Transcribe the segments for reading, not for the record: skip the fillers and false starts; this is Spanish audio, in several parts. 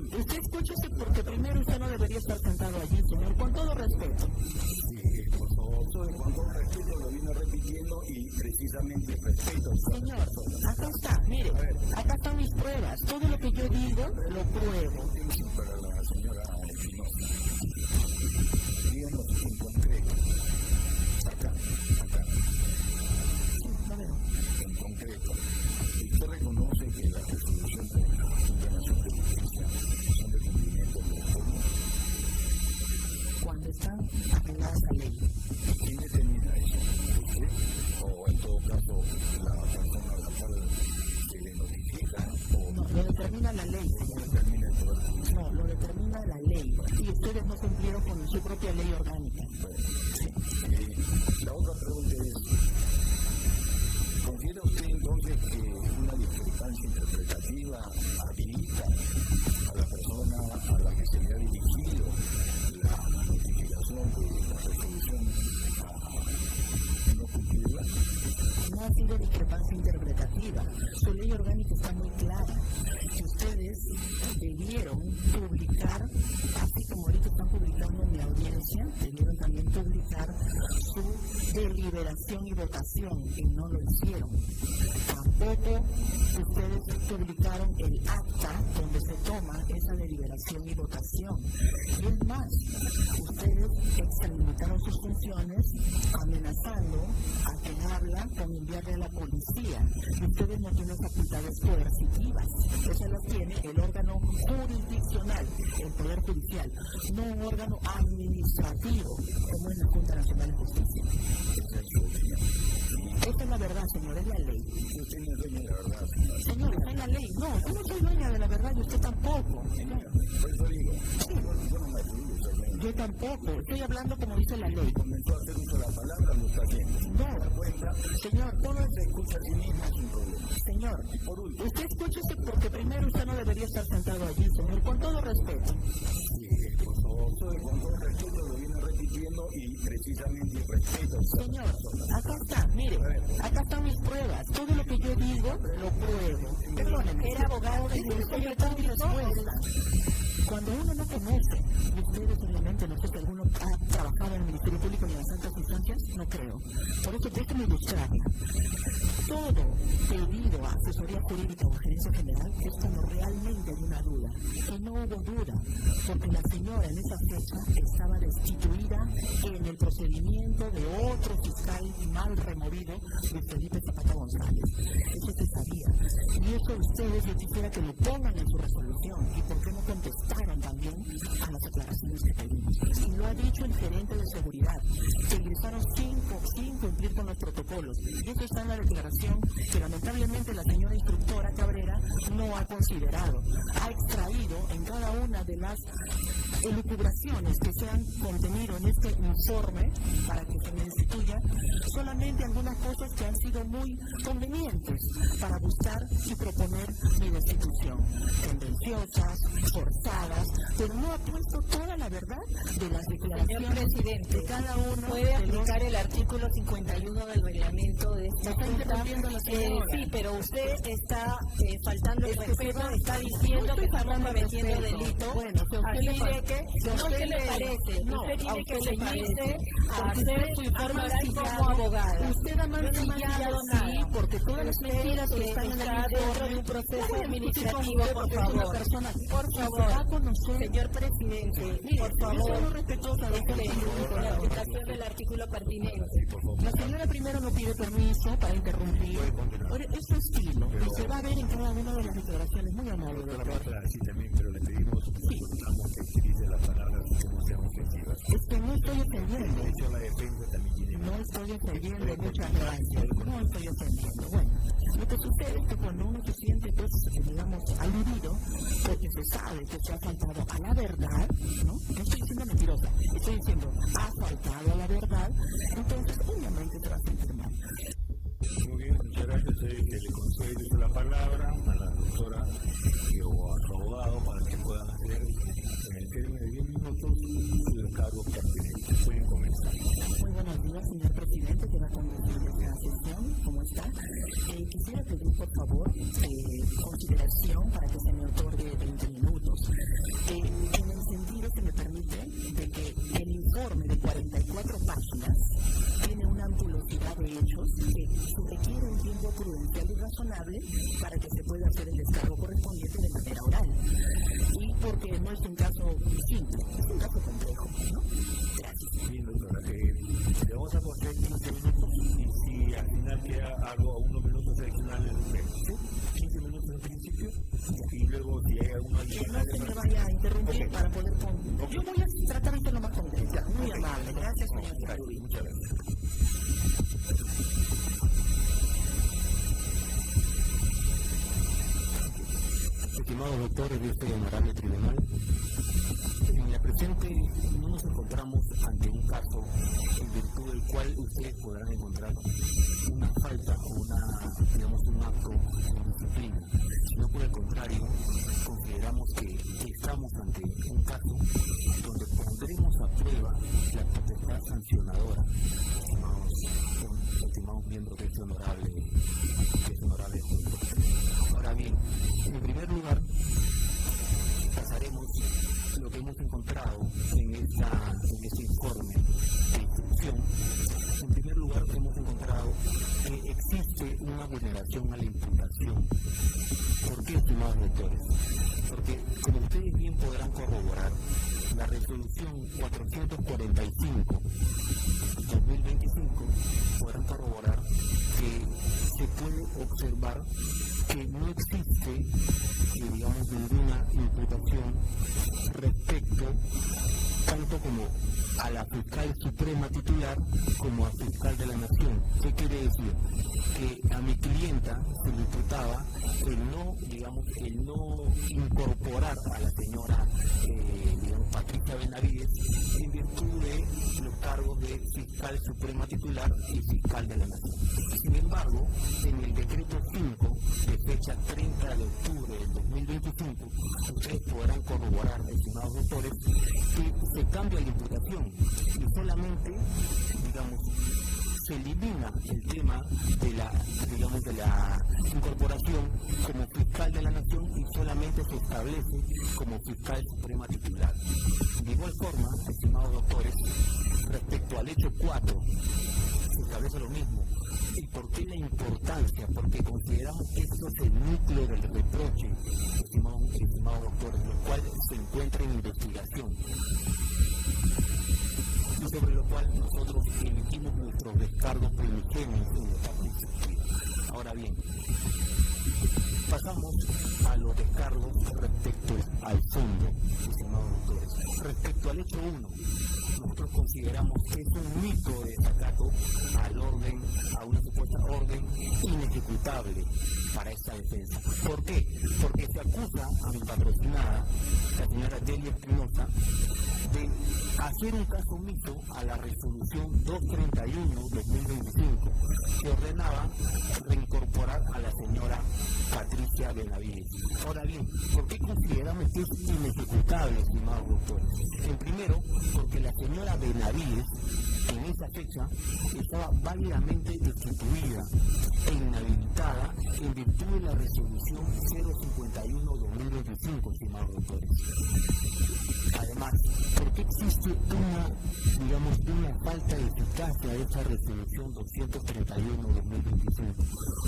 Usted escúchese porque primero usted no debería estar sentado allí, señor, con todo respeto. Sí, por favor, con todo respeto lo vino repitiendo y precisamente respeto. Señor, acá está, mire, acá están mis pruebas. Todo lo que yo digo, lo pruebo. Para la señora Espinosa, díganos en concreto, acá, Sí, lo veo. en concreto, usted reconoce que las resoluciones de la Junta Nacional de Justicia son de cumplimiento de los pueblos. Cuando están apeladas a ley. ¿Quién determina eso? ¿Usted? O en todo caso, la persona a la cual se le notifica, o No, lo determina la ley, señor. determina el poder judicial. No, lo determina la ley. Y ustedes no cumplieron con su propia ley orgánica. La otra pregunta es, ¿considera usted entonces que una discrepancia interpretativa habilita a la persona a la que se le ha dirigido la notificación de la resolución a no cumplirla? No ha sido discrepancia interpretativa. Su ley orgánica está muy clara. Que ustedes debieron publicar, así como ahorita están publicando en mi audiencia, debieron también publicar su deliberación y votación, y no lo hicieron. Tampoco ustedes publicaron el acta donde se toma esa deliberación y votación. Y es más, ustedes extralimitaron sus funciones amenazando a quien habla con enviarle a la policía. Y ustedes no tienen facultades coercitivas. Esas las tiene el órgano jurisdiccional, el Poder Judicial, no un órgano administrativo como es la Junta Nacional de Justicia. Esta es la verdad, señor, es la ley. Usted no es dueño de la verdad, señora. Señor, está en la ley. No, yo no soy dueña de la verdad y usted tampoco. Por eso digo, yo no me atribuyo ser dueño. Yo tampoco. Estoy hablando como dice la ley. Comenzó a hacer uso de la palabra, lo está haciendo. No, ¿Se da cuenta? señor, todo Se escucha a sí mismo sin problema. señor, Y por último, usted escúchese porque primero usted no debería estar sentado allí, señor, con todo respeto. por favor, con todo respeto lo viene repitiendo y precisamente respeto. Señor, acá está, mire, acá están mis pruebas. Todo lo que yo digo, lo pruebo. Perdóneme, era abogado de completar mi respuesta. Cuando uno no conoce, y ustedes obviamente, no sé si alguno ha trabajado en el Ministerio Público ni en las altas instancias, no creo. Por eso déjeme ilustrarla. Todo pedido a asesoría jurídica o a gerencia general es cuando realmente hay una duda. Y no hubo duda, porque la señora en esa fecha estaba destituida en el procedimiento de otro fiscal mal removido, Luis Felipe Zapata González. Eso se sabía. Y eso ustedes, yo quisiera que lo pongan en su resolución. ¿Y por qué no contestaron también a las aclaraciones que pedimos? Y lo ha dicho el gerente de seguridad, que ingresaron sin cumplir con los protocolos. Y eso está en la declaración que lamentablemente la señora instructora Cabrera no ha considerado. Ha extraído en cada una de las elucubraciones que se han contenido en este informe para que se me destituya solamente algunas cosas que han sido muy convenientes para buscar y proponer mi destitución. Tendenciosas, forzadas, pero no ha puesto toda la verdad de las declaraciones. Señor presidente, de cada uno puede de los... aplicar el artículo 51 del reglamento de esta Está Junta. interrumpiendo la señora. Sí, pero usted está faltando el Es que respeto, se va- está diciendo No que estoy estamos faltando al cometiendo respeto. delito. Bueno, si a usted Así le de parece- que, si a no, usted ¿qué le le- parece? no, Usted a tiene que usted le ceñirse parece, a porque hacer usted su informe hablar mancillado. como abogada. Usted ha Yo no he mancillado, nada. sí, porque todas las Usted mentiras que están en el está dentro informe... de un proceso No voy a discutir con administrativo, usted por porque es una favor. persona Por que favor. se va a conocer. Señor presidente, Mire, por yo soy muy favor, respetuosa de este la aplicación del artículo pertinente. La señora primero no pide permiso para interrumpir. Por es su estilo, y se va a ver en cada una de las declaraciones. Muy amable, doctor. Sí, también, pero le pedimos que utilice las palabras como sean ofensivas. Es que no estoy ofendiendo. De hecho, la defensa también tiene No estoy ofendiendo, muchas gracias. No estoy ofendiendo. Bueno, lo que sucede es que cuando uno se siente, pues, digamos, aludido, porque se sabe que se ha faltado a la verdad, ¿no? No estoy diciendo mentirosa, estoy diciendo, ha faltado a la verdad, entonces, obviamente, se va a sentir mal. Muy bien, muchas gracias. Que le concedo la palabra a la doctora o a su abogado para que puedan hacer en el término de 10 minutos los cargos pertinentes. Pueden comenzar. Muy buenos días, señor presidente, que va a conducir esta sesión. ¿Cómo está? Quisiera pedir, por favor, consideración para que se me otorgue 20 minutos. informe de 44 páginas tiene una ampulosidad de hechos que requiere un tiempo prudencial y razonable para que se pueda hacer el descargo correspondiente de manera oral. Y porque no es un caso simple, es un caso complejo, ¿no? Gracias. Bien, doctora. Le vamos a conceder 15 minutos y si al final queda algo a unos minutos adicionales, 15 minutos en principio y luego si hay alguna Que no se me vaya a interrumpir para poder Yo voy a tratar de ser lo más concreta. Muy amable. Gracias, señor. Muchas gracias. Estimados doctores de este honorable tribunal, en la presente no nos encontramos ante un caso en virtud del cual ustedes podrán encontrar una falta o un acto de disciplina, sino por el contrario, consideramos que estamos ante un caso donde pondremos a prueba la potestad sancionadora, estimados miembros de este honorable junta. Ahora bien, en primer lugar, pasaremos lo que hemos encontrado en este informe de instrucción. En primer lugar, hemos encontrado que existe una vulneración a la imputación. ¿Por qué, estimados doctores? Porque, como ustedes bien podrán corroborar, la resolución 445/2025 podrán corroborar que se puede observar que no existe, ninguna imputación respecto tanto como a la fiscal suprema titular como al fiscal de la nación. ¿Qué quiere decir? Que a mi clienta se le imputaba el no incorporar a la señora Patricia Benavides en virtud de los cargos de fiscal suprema titular y fiscal de la nación. Sin embargo, en el decreto 5 de fecha 30 de octubre del 2025, ustedes podrán corroborar, estimados doctores, que se cambia la imputación y solamente, se elimina el tema de la incorporación como fiscal de la nación y solamente se establece como fiscal suprema titular. De igual forma, estimados doctores, respecto al hecho 4, se establece lo mismo. ¿Y por qué la importancia? Porque consideramos que esto es el núcleo del reproche, estimados doctores, lo cual se encuentra en investigación, y sobre lo cual nosotros emitimos nuestros descargos primigenios en la etapa instructiva. Ahora bien, pasamos a los descargos respecto al fondo, estimados doctores. Respecto al hecho 1, nosotros consideramos que es un mito de desacato a una supuesta orden inejecutable para esta defensa. ¿Por qué? Porque se acusa a mi patrocinada, la señora Delia Espinosa, de hacer un caso omiso a la resolución 231/2025 que ordenaba reincorporar a la señora Patricia Benavides. Ahora bien, ¿por qué consideramos que es inejecutable, estimados doctores? En primero, porque la señora Benavides en esa fecha estaba válidamente destituida e inhabilitada en virtud de la resolución 051/2025, estimados doctores. Además, ¿por qué existe una falta de eficacia de esa resolución 231/2025?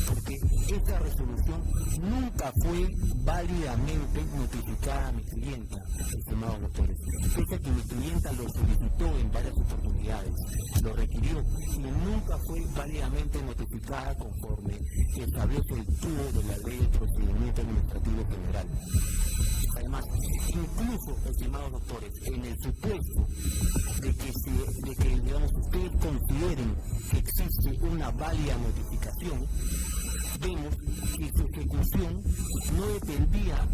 Porque esa resolución nunca fue válidamente notificada a mi clienta, estimados doctores. Pese a que mi clienta lo solicitó en varias oportunidades, lo requirió y nunca fue válidamente notificada conforme establece el tubo de la Ley de Procedimiento Administrativo General. Además, incluso, estimados doctores, en el supuesto de que ustedes consideren que existe una válida notificación, vemos que su ejecución no dependía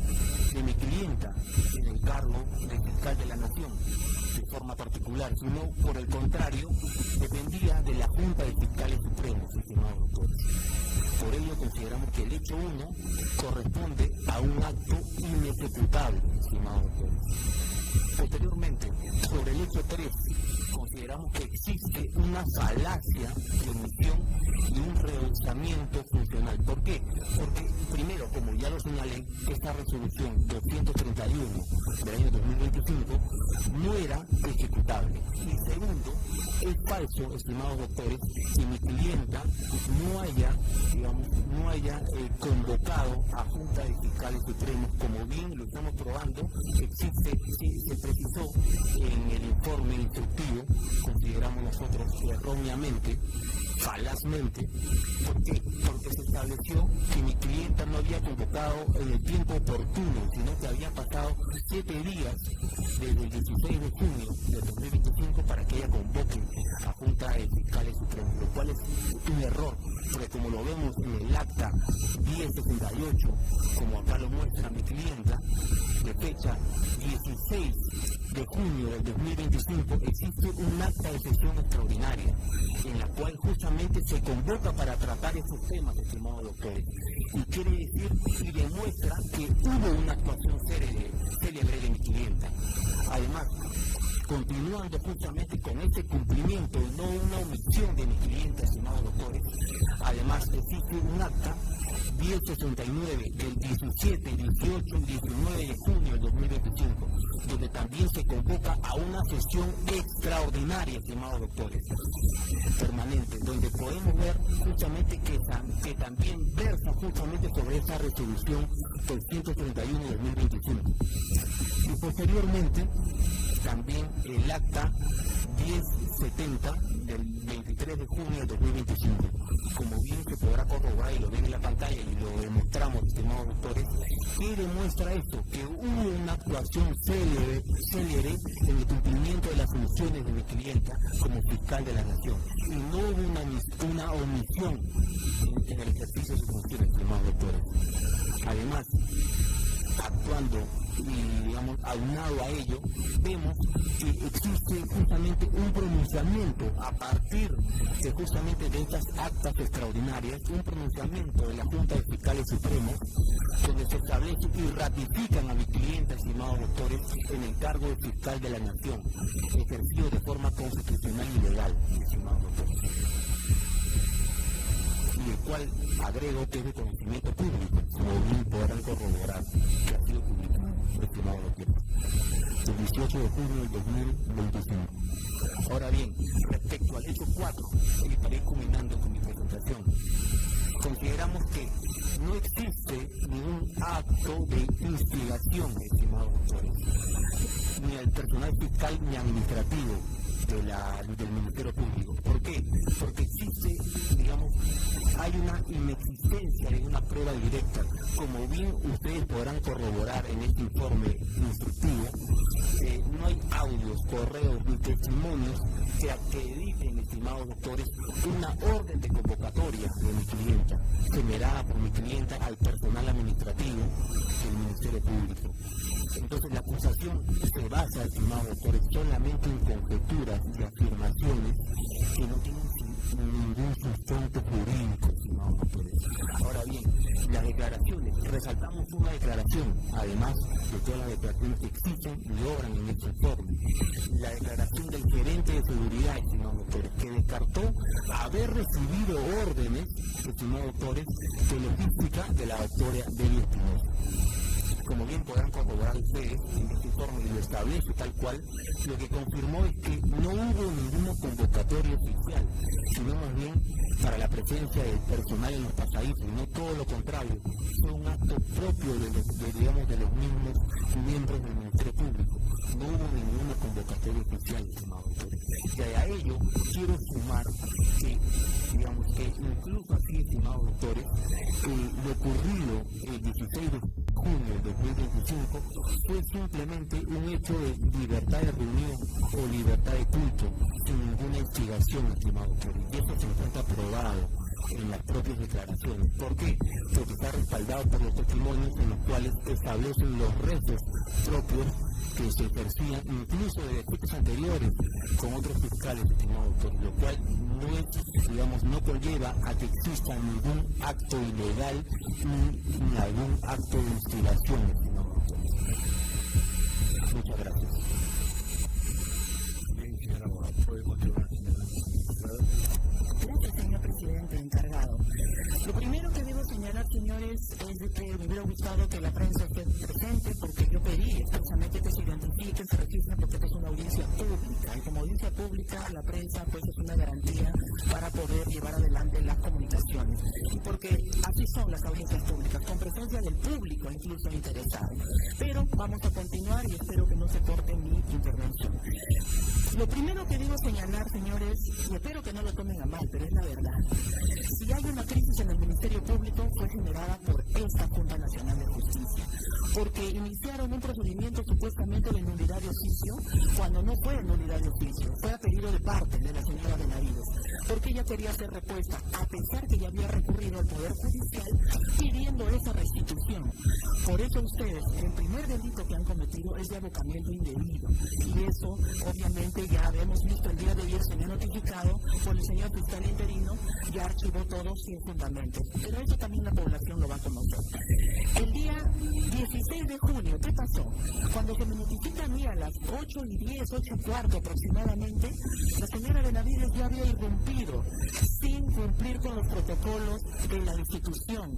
de mi clienta en el cargo de fiscal de la nación de forma particular, sino por el contrario, dependía de la Junta de Fiscales Supremos, estimados doctores. Por ello consideramos que el hecho 1 corresponde a un acto inejecutable, estimados doctores. Posteriormente, sobre el hecho 3, consideramos que existe una falacia de omisión y un rehusamiento funcional. ¿Por qué? Porque, primero, como ya lo señalé, esta resolución 231 del año 2025 no era ejecutable. Y segundo, es falso, estimados doctores, que mi clienta no haya convocado a Junta de Fiscales Supremos, como bien lo estamos probando. Se precisó en el informe instructivo, consideramos nosotros erróneamente, falazmente. ¿Por qué? Porque se estableció que mi clienta no había convocado en el tiempo oportuno, sino que había pasado 7 días desde el 16 de junio de 2025 para que ella convoque a Junta de Fiscales Supremos, lo cual es un error, porque como lo vemos en el acta 1068, como acá lo muestra mi clienta, de fecha 16 de junio del 2025, existe un acta de sesión extraordinaria en la cual justamente se convoca para tratar esos temas, estimados doctores, y quiere decir y demuestra que hubo una actuación célebre de mi clienta. Además, continuando justamente con este cumplimiento, no una omisión de mi cliente, estimados doctores, además existe un acta 1069 del 17, 18 y 19 de junio del 2025, donde también se convoca a una sesión extraordinaria, estimados doctores, permanente, donde podemos ver justamente que también versa justamente sobre esa resolución 231 de 2025. Y posteriormente, también el acta 1070 del 23 de junio de 2025. Como bien se podrá corroborar y lo ven en la pantalla y lo demostramos, estimados doctores, ¿qué demuestra esto? Que hubo una actuación célere en el cumplimiento de las funciones de mi clienta como fiscal de la nación. Y no hubo una omisión en el ejercicio de sus funciones, estimados doctores. Además, actuando y, digamos, aunado a ello, vemos que existe justamente un pronunciamiento a partir de justamente de estas actas extraordinarias, un pronunciamiento de la Junta de Fiscales Supremos, donde se establece y ratifican a mi cliente, estimados doctores, en el cargo de fiscal de la nación, ejercido de forma constitucional y legal, estimados doctores, y el cual agrego que es de conocimiento público, como bien podrán corroborar, que ha sido publicado, estimado doctor, el 18 de junio del 2025. Ahora bien, respecto al hecho 4, y estaré culminando con mi presentación, consideramos que no existe ningún acto de instigación, estimados doctores, ni al personal fiscal ni administrativo del Ministerio Público. ¿Por qué? Porque existe, digamos, hay una inexistencia de una prueba directa. Como bien ustedes podrán corroborar en este informe instructivo, no hay audios, correos ni testimonios que acrediten, estimados doctores, una orden de convocatoria de mi clienta, generada por mi clienta al personal administrativo del Ministerio Público. Entonces la acusación se basa, estimados doctores, solamente en conjeturas y afirmaciones que no tienen ningún sustento jurídico, estimados doctores. Ahora bien, las declaraciones, resaltamos una declaración, además de todas las declaraciones que existen y obran en este informe. La declaración del gerente de seguridad, estimados doctores, que descartó haber recibido órdenes, estimados doctores, de logística de la doctora Delia Espinosa. Como bien podrán corroborar ustedes en este informe y lo establece tal cual, lo que confirmó es que no hubo ninguna convocatoria oficial, sino más bien para la presencia del personal en los pasadizos, no todo lo contrario, fue un acto propio de los mismos miembros del Ministerio Público. No hubo ninguna convocatoria oficial, estimados doctores. Y a ello quiero sumar que, digamos, que incluso así, estimados doctores, lo ocurrido el 16 de junio del 2025 fue simplemente un hecho de libertad de reunión o libertad de culto, sin ninguna instigación, estimados doctores. Y eso se encuentra probado en las propias declaraciones. ¿Por qué? Porque está respaldado por los testimonios en los cuales establecen los rezos propios que se ejercían incluso de decretos anteriores con otros fiscales, estimados doctores, lo cual no es, digamos, no conlleva a que exista ningún acto ilegal ni algún acto de instigación, estimados doctores. Muchas gracias. me hubiera gustado que la prensa esté presente, porque yo pedí expresamente que se identifiquen, se registren, porque esta es una audiencia pública. Y como audiencia pública, la prensa pues es una garantía para poder llevar adelante las comunicaciones. Y porque así son las audiencias públicas, con presencia del público incluso interesado. Pero vamos a continuar y espero que no se corte mi intervención. Lo primero que digo señalar, señores, y espero que no lo tomen a mal, pero es la verdad. Si hay una crisis en el Ministerio Público, fue generada por esta Junta Nacional de Justicia, porque iniciaron un procedimiento supuestamente de nulidad de oficio, cuando no fue nulidad de oficio, fue a pedido de parte de la señora Benavides, porque ella quería hacer respuesta, a pesar que ya había recurrido al Poder Judicial pidiendo esa restitución. Por eso ustedes, el primer delito que han cometido es de abocamiento indebido, y eso obviamente ya habíamos visto el día de ayer, se me ha notificado por el señor fiscal interino, ya archivó todo sin fundamentos, pero eso también la población lo va a conocer. El día 16 de junio, ¿qué pasó? Cuando se me notifica a mí a las 8:10, 8:15 aproximadamente, la señora Benavides ya había irrumpido sin cumplir con los protocolos de la institución.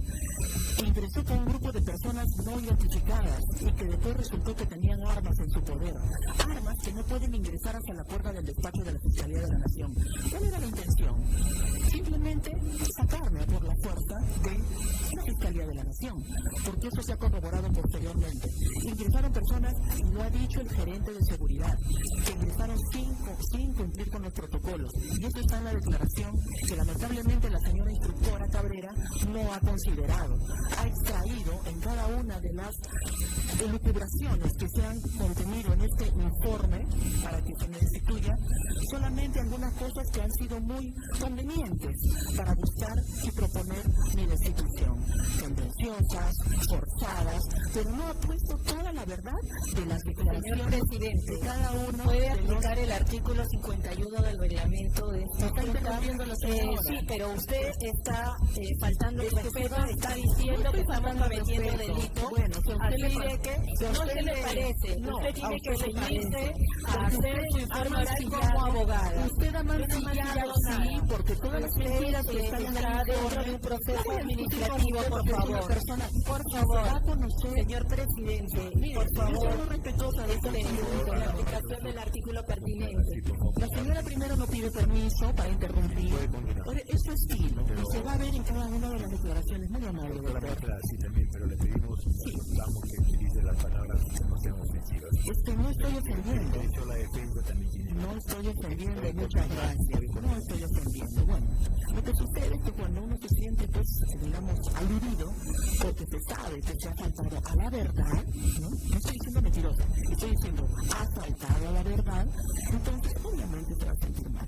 Ingresó con un grupo de personas no identificadas y que después resultó que tenían armas en su poder. Armas que no pueden ingresar hacia la puerta del despacho de la Fiscalía de la Nación. ¿Cuál era la intención? Simplemente sacarme por la fuerza de la Fiscalía de la Nación, porque eso se ha corroborado posteriormente. Ingresaron personas, y lo ha dicho el gerente de seguridad, que ingresaron sin cumplir con los protocolos. Y eso está en la declaración que lamentablemente la señora instructora Cabrera no ha considerado. Ha extraído en cada una de las elucubraciones que se han contenido en este informe, para que se me destituya, solamente algunas cosas que han sido muy convenientes para buscar y proponer mi destitución. Tendenciosas, forzadas, pero no ha puesto toda la verdad de las declaraciones. Señor presidente, de cada uno. ¿puede aplicar el artículo 51 del reglamento de esta Está Junta? interrumpiendo la señora. Sí, pero usted está faltando el respeto, está diciendo que estamos cometiendo delito. Bueno, si a usted Así le de que no se le parece. No, Usted a tiene que usted le ceñirse parece. a hacer su informe oral como abogada. Usted ha mancillado, sí, porque todas las mentiras que están en está el dentro de un proceso administrativo, por favor. Por favor, señor presidente, por favor, respetuosa de este con la aplicación del artículo pertinente. La señora primero no pide permiso para interrumpir. Es su estilo y se va a ver en cada una de las declaraciones. Muy amable, doctor. Sí, también, pero le pedimos, vamos, que utilice las palabras que no sean ofensivas. No estoy ofendiendo. De hecho, la defensa también tiene. No estoy ofendiendo, muchas gracias. No estoy ofendiendo. Bueno, lo que sucede es que cuando uno se siente, pues, digamos, aludido, porque se sabe que se ha faltado a la verdad, no estoy diciendo mentirosa, estoy diciendo ha faltado a la verdad, entonces obviamente se va a sentir mal.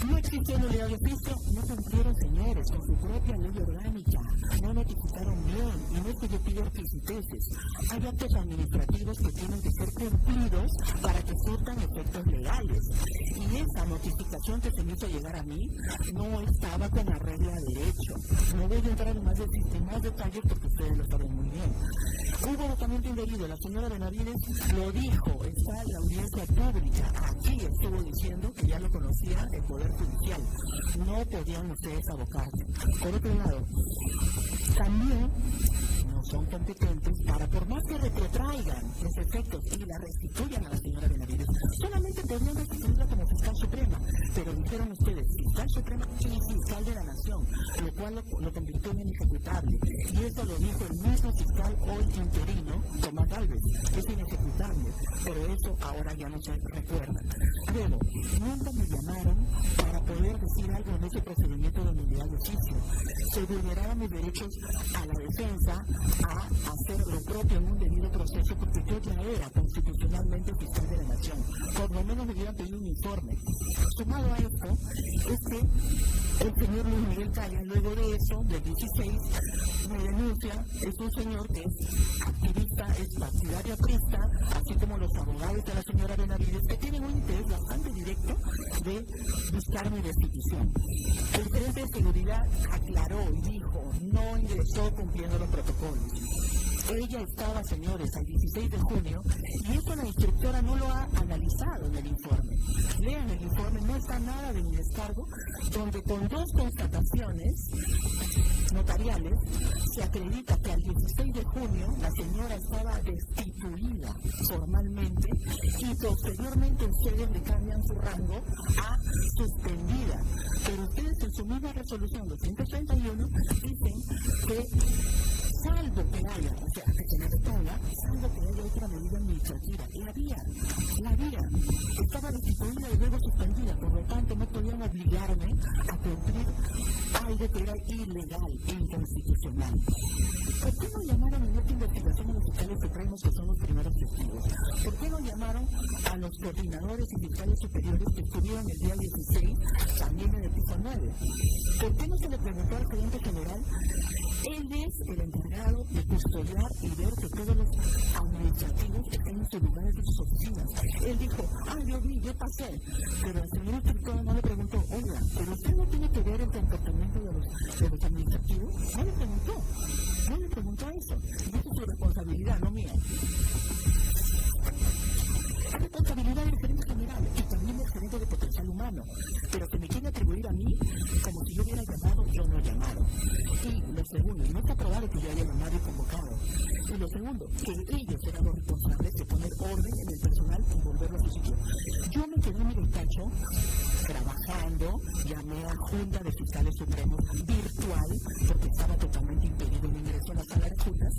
No existió nulidad de oficio, no cumplieron, señores, con su propia ley orgánica, no notificaron bien, y no es que yo pido exquisiteces. Hay actos administrativos que tienen que ser cumplidos para que surtan efectos legales. Y esa notificación que se me hizo llegar a mí no estaba con la regla de derecho. No voy a entrar en más detalles porque ustedes lo saben muy bien. Hubo abocamiento indebido, la señora Benavides lo dijo, está en la audiencia pública, aquí estuvo diciendo que ya lo conocía el Poder Judicial, no podían ustedes abocarse. Por otro lado, también no son competentes para, por más que retrotraigan los efectos y la restituyan a la señora Benavides, solamente podrían restituirla como fiscal suprema, pero dijeron ustedes, fiscal suprema y fiscal de la nación, lo cual lo convirtió en inejecutable, y eso lo dijo el mismo fiscal hoy interino, Tomás Gálvez, es inejecutable, pero eso ahora ya no se recuerda. Luego, nunca me llamaron para poder decir algo en ese procedimiento de nulidad de oficio. Se vulneraban mis derechos a la defensa, a hacer lo propio en un debido proceso, porque yo ya era constitucionalmente fiscal de la nación. Por lo menos me hubieran pedido un informe. Sumado a esto, es que el señor Luis Miguel Calla, luego de eso, del 16, me denuncia, es un señor que es activista, es partidario aprista, así como los abogados de la señora Benavides, que tienen un interés bastante directo de buscar mi destitución. El gerente de seguridad aclaró y dijo, no ingresó cumpliendo los protocolos. Ella estaba, señores, al 16 de junio, y eso la instructora no lo ha analizado en el informe. Lean el informe, no está nada de mi descargo, donde con dos constataciones notariales, se acredita que al 16 de junio la señora estaba destituida formalmente y posteriormente ustedes le cambian su rango a suspendida. Pero ustedes en su misma resolución 231 dicen que salvo que haya, o sea, que se necesita, salvo que haya otra medida administrativa, la había, estaba destituida y luego suspendida, por lo tanto no podían obligarme a cumplir algo que era ilegal e inconstitucional. ¿Por qué no llamaron en esta investigación a los fiscales supremos, que son los primeros testigos? ¿Por qué no llamaron a los coordinadores y fiscales superiores que estuvieron el día 16 también en el piso 9? ¿Por qué no se le preguntó al gerente general? Él es el encargado de custodiar y ver que todos los administrativos estén en sus lugares y sus oficinas. Él dijo, yo vi, yo pasé. Pero el señor instructor no le preguntó, oiga, ¿pero usted no tiene que ver el comportamiento de los administrativos? No le preguntó eso. Y esa es su responsabilidad, no mía. Es responsabilidad del gerente general y también del gerente de potencial humano. Pero que me quiere atribuir a mí como si yo hubiera llamado, yo no he llamado. Y lo segundo, y no está probado que yo haya llamado y convocado. Y lo segundo, que ellos eran los responsables de poner orden en el personal y volverlo a su sitio. Yo me quedé en mi despacho trabajando, llamé a Junta de Fiscales Supremos virtual, porque estaba totalmente impedido el ingreso a la sala de juntas,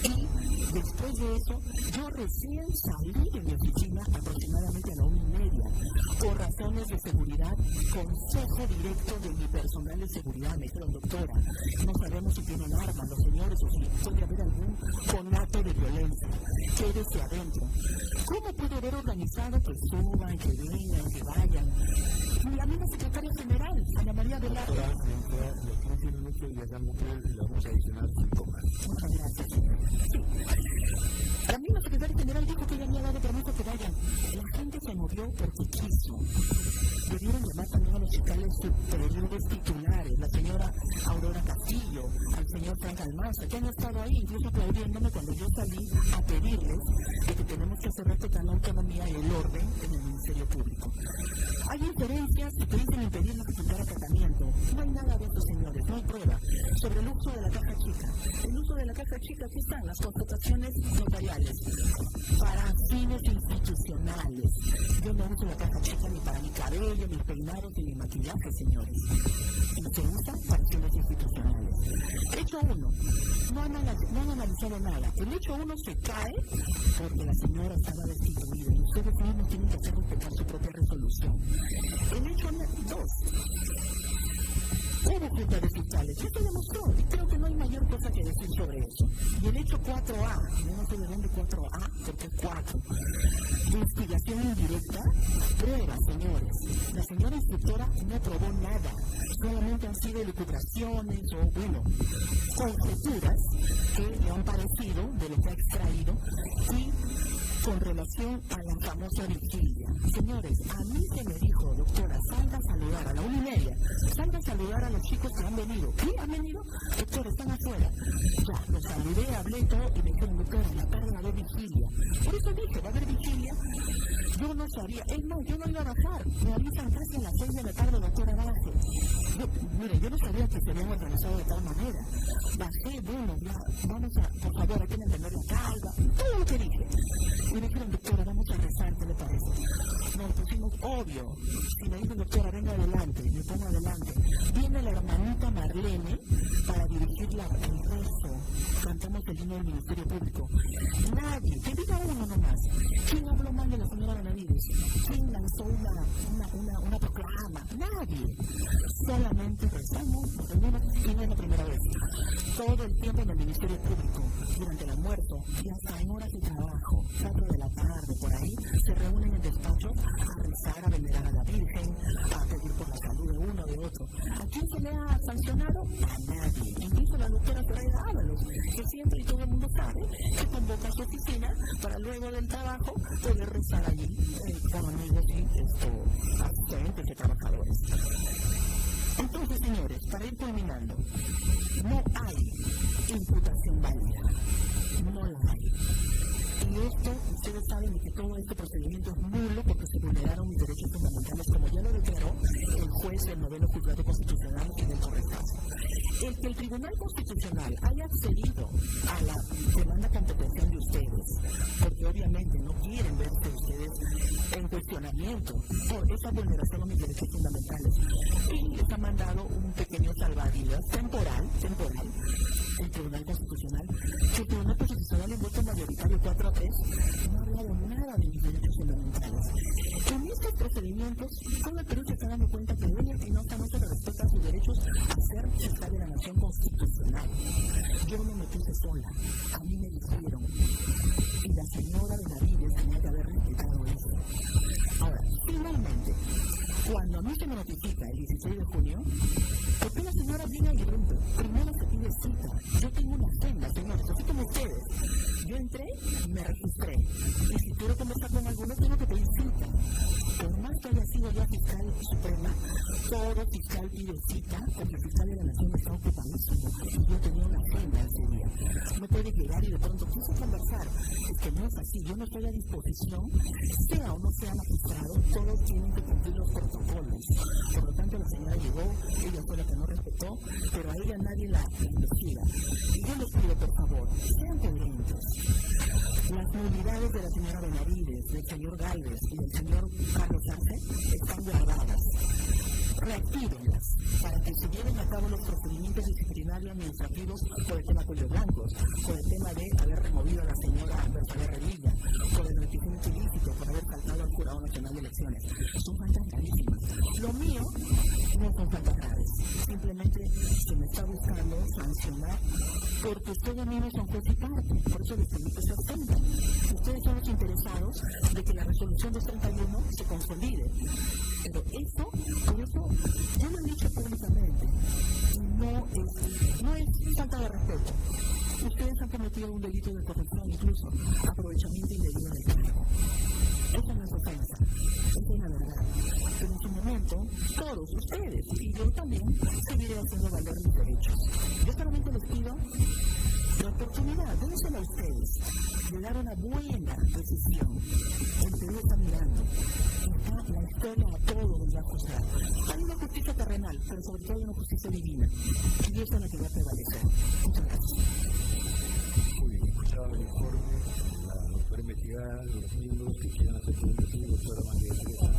y después de eso, yo recién salí de mi oficina aproximadamente a la 1:30, por razones de seguridad, consejo directo de mi personal de seguridad, me dijeron, doctora, no sabemos si tienen armas los señores o si puede haber algún conato de violencia, quédese adentro. ¿Cómo puede haber organizado que suban, que vengan, que vayan? La misma secretaria general, Ana María Velarde. Muchas gracias. Sí. La misma secretaria general dijo que ella había dado permiso que vayan. La gente se movió porque quiso. Debieron llamar también a los fiscales superiores titulares, la señora Aurora Castillo, al señor Frank Almanza, que han estado ahí, incluso aplaudiéndome cuando yo salí a pedirles de que tenemos que hacer respetar la autonomía y el orden en el Ministerio Público. Hay inferencias que te dicen impedir notificar acatamiento. No hay nada de eso, señores, no hay prueba. Sobre el uso de la caja chica. El uso de la caja chica, aquí están las constataciones notariales. Para fines institucionales. Yo no uso la caja chica ni para mi cabello, mis peinados ni mi maquillaje, señores. Y se usa para fines institucionales. Hecho 1. No han analizado nada. El hecho 1 se cae porque la señora estaba destituida y ustedes mismos tienen que hacer respetar su propia resolución. El hecho 2. Hubo junta de fiscales, eso demostró, y creo que no hay mayor cosa que decir sobre eso. Y el hecho 4A, yo no sé de dónde 4A, porque es 4. Investigación indirecta, prueba, señores. La señora instructora no probó nada, solamente han sido elucubraciones o, conjeturas que le han parecido de lo que ha extraído y con relación a la famosa vigilia. Señores, a mí se me dijo, doctora, salga a saludar a la 1:30, salga a saludar a los chicos que han venido. ¿Qué han venido? Doctora, están afuera. Ya, los saludé, hablé todo y me dijeron, doctora, en la tarde va a haber vigilia. Por eso dije, va a haber vigilia. Yo no sabía, yo no iba a bajar. Me avisan casi a las 6 de la tarde, doctora, baje. Mire, yo no sabía que se habían organizado de tal manera. Bajé, ya, vamos a, por favor, hay que entender la calma, todo lo que dije. Y me dijeron, doctora, vamos a rezar, ¿qué le parece? Nos pusimos obvio. Si me dicen, doctora, venga adelante, me pongo adelante. Viene la hermanita Marlene para dirigir el rezo. Cantamos el himno del Ministerio Público. Nadie, que diga uno nomás. ¿Quién habló mal de la señora Benavides? ¿Quién lanzó una proclama? Nadie. Solamente rezamos, y no es la primera vez. Todo el tiempo en el Ministerio Público, durante el almuerzo y hasta en horas de trabajo, 4 de la tarde, por ahí, se reúnen en el despacho a rezar, a venerar a la Virgen, a pedir por la salud de uno o de otro. ¿A quién se le ha sancionado? A nadie. Incluso la doctora Ferreira Ábalos, que siempre y todo el mundo sabe que convoca a su oficina para luego del trabajo poder rezar allí con amigos y asistentes y trabajadores. Entonces, señores, para ir terminando, no hay imputación válida. No la hay. Y esto, ustedes saben que todo este procedimiento es nulo porque se vulneraron mis derechos fundamentales, como ya lo declaró el juez del noveno juzgado constitucional en el Correcaso. El que el Tribunal Constitucional haya accedido a la demanda competencial de ustedes, porque obviamente no quieren verse ustedes en cuestionamiento por esa vulneración a mis derechos fundamentales, y les ha mandado un pequeño salvavidas temporal, el Tribunal Constitucional, que el Tribunal Constitucional en voto mayoritario 4-3 no ha hablado nada de mis derechos fundamentales. En estos procedimientos, todo el Perú se está dando cuenta que Doña Espinosa no se le respeta sus derechos a ser fiscal de la Nación Constitucional. Yo no me puse sola, a mí me dijeron, y la señora Benavides tenía que haber respetado eso. Ahora, finalmente, cuando a mí se me notifica el 16 de junio, ¿por qué la señora viene y irrumpe? Primero se pide cita. Yo tengo una agenda, señores, así como ustedes. Yo entré, me registré. Y si quiero conversar con alguno, tengo que pedir cita. Por más que haya sido ya fiscal suprema, todo fiscal pide cita, porque el fiscal de la Nación está ocupadísimo. Y yo tenía una agenda ese día. No puede llegar y de pronto quiso conversar. Es que no es así. Yo no estoy a disposición, sea o no sea magistrado, todos tienen que cumplir los protocolos. Por lo tanto, la señora llegó, ella fue la que no respetó, pero a ella nadie la investiga. Y yo les pido, por favor, sean coherentes. Las nulidades de la señora Benavides, del señor Gálvez y del señor Carlos Arce están guardadas. Reactívenlas para que se lleven a cabo los procedimientos disciplinarios administrativos por el tema Cuello Blancos, por el tema de haber removido a la señora Bertolé Revilla, por el enriquecimiento ilícito, por haber faltado al Jurado Nacional de Elecciones. Son faltas gravísimas. Lo mío no son faltas graves. Simplemente se me está buscando sancionar porque ustedes mismos son juez y parte. Por eso les pedí que se abstengan. Ustedes son los interesados de que la resolución 231 se consolide. Pero eso, por eso, ya lo he dicho públicamente, no es falta de respeto. Ustedes han cometido un delito de corrupción, incluso aprovechamiento indebido del cargo. Eso no es ofensa, eso es la verdad. Pero en su momento, todos ustedes y yo también seguiré haciendo valer mis derechos. Yo solamente les pido la oportunidad, dénsela a ustedes, de dar una buena decisión. El Perú está mirando. La historia a todos nos va a juzgar. Hay una justicia terrenal, pero sobre todo hay una justicia divina. Y esa es la que va a prevalecer. Muchas gracias. Muy bien, escuchaba el informe, la doctora investigada, los miembros que quieran hacer preguntas, doctora María Teresa.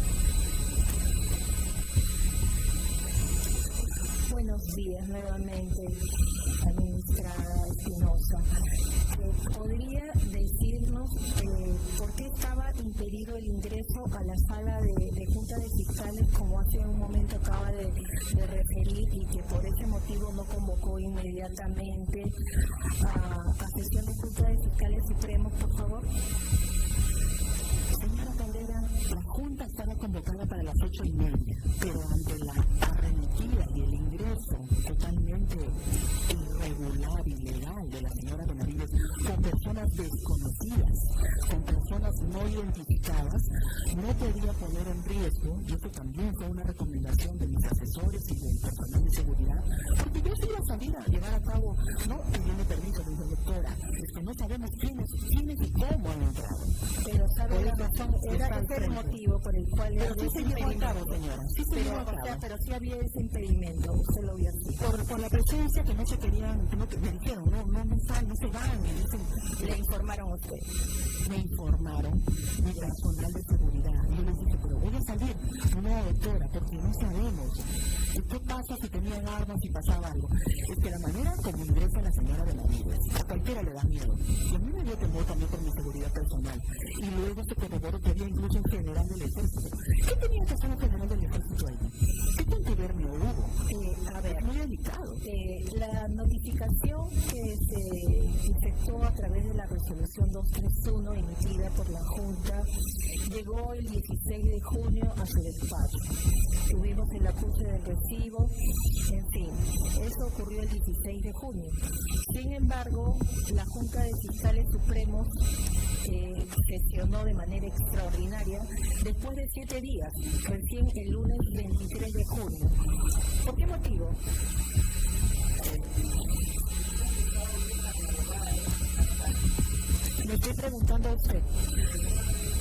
Buenos días nuevamente, administrada Espinosa. ¿Podría decirnos por qué estaba impedido el ingreso a la sala de Junta de Fiscales, como hace un momento acaba de referir, y que por ese motivo no convocó inmediatamente a sesión de Junta de Fiscales Supremos, por favor? Señora Caldera, la Junta estaba convocada para las 8:30, pero ante la arremetida y el ingreso totalmente irregular, ilegal de la señora Benavides, con personas desconocidas, con personas no identificadas, no podía poner en riesgo, y eso también fue una recomendación de mis asesores y del personal de seguridad, porque yo sí iba a salir a llevar a cabo, no pidiendo permiso, dijo doctora, es que no sabemos quiénes y cómo han entrado. Pero sabe la razón, era ese el motivo por el cual... Pero sí se llevó a cabo, señora, sí se llevó a cabo. Pero sí había ese impedimento, usted lo vio así. Por la presencia que no se querían, que no me dijeron, no se van, me dicen, le informaron a usted. Me informaron mi personal de seguridad. Y yo les dije, pero voy a salir. No, doctora, porque no sabemos. ¿Y qué pasa si tenían armas y pasaba algo? Es que la manera como ingresa la señora Benavides, a cualquiera le da miedo. Y a mí me dio temor también por mi seguridad personal. Y luego se corroboró que había incluso un general del ejército. ¿Qué tenía que hacer un general del ejército ahí? ¿Qué contubernio hubo? A ver, es muy delicado. La notificación que se efectuó a través de la resolución 231 emitida por la Junta llegó el 16 de junio a su despacho. Tuvimos el acuse del recibo, en fin, eso ocurrió el 16 de junio. Sin embargo, la Junta de Fiscales Supremos sesionó de manera extraordinaria después de 7 días, recién el lunes 23 de junio. ¿Por qué motivo? Le estoy preguntando a usted,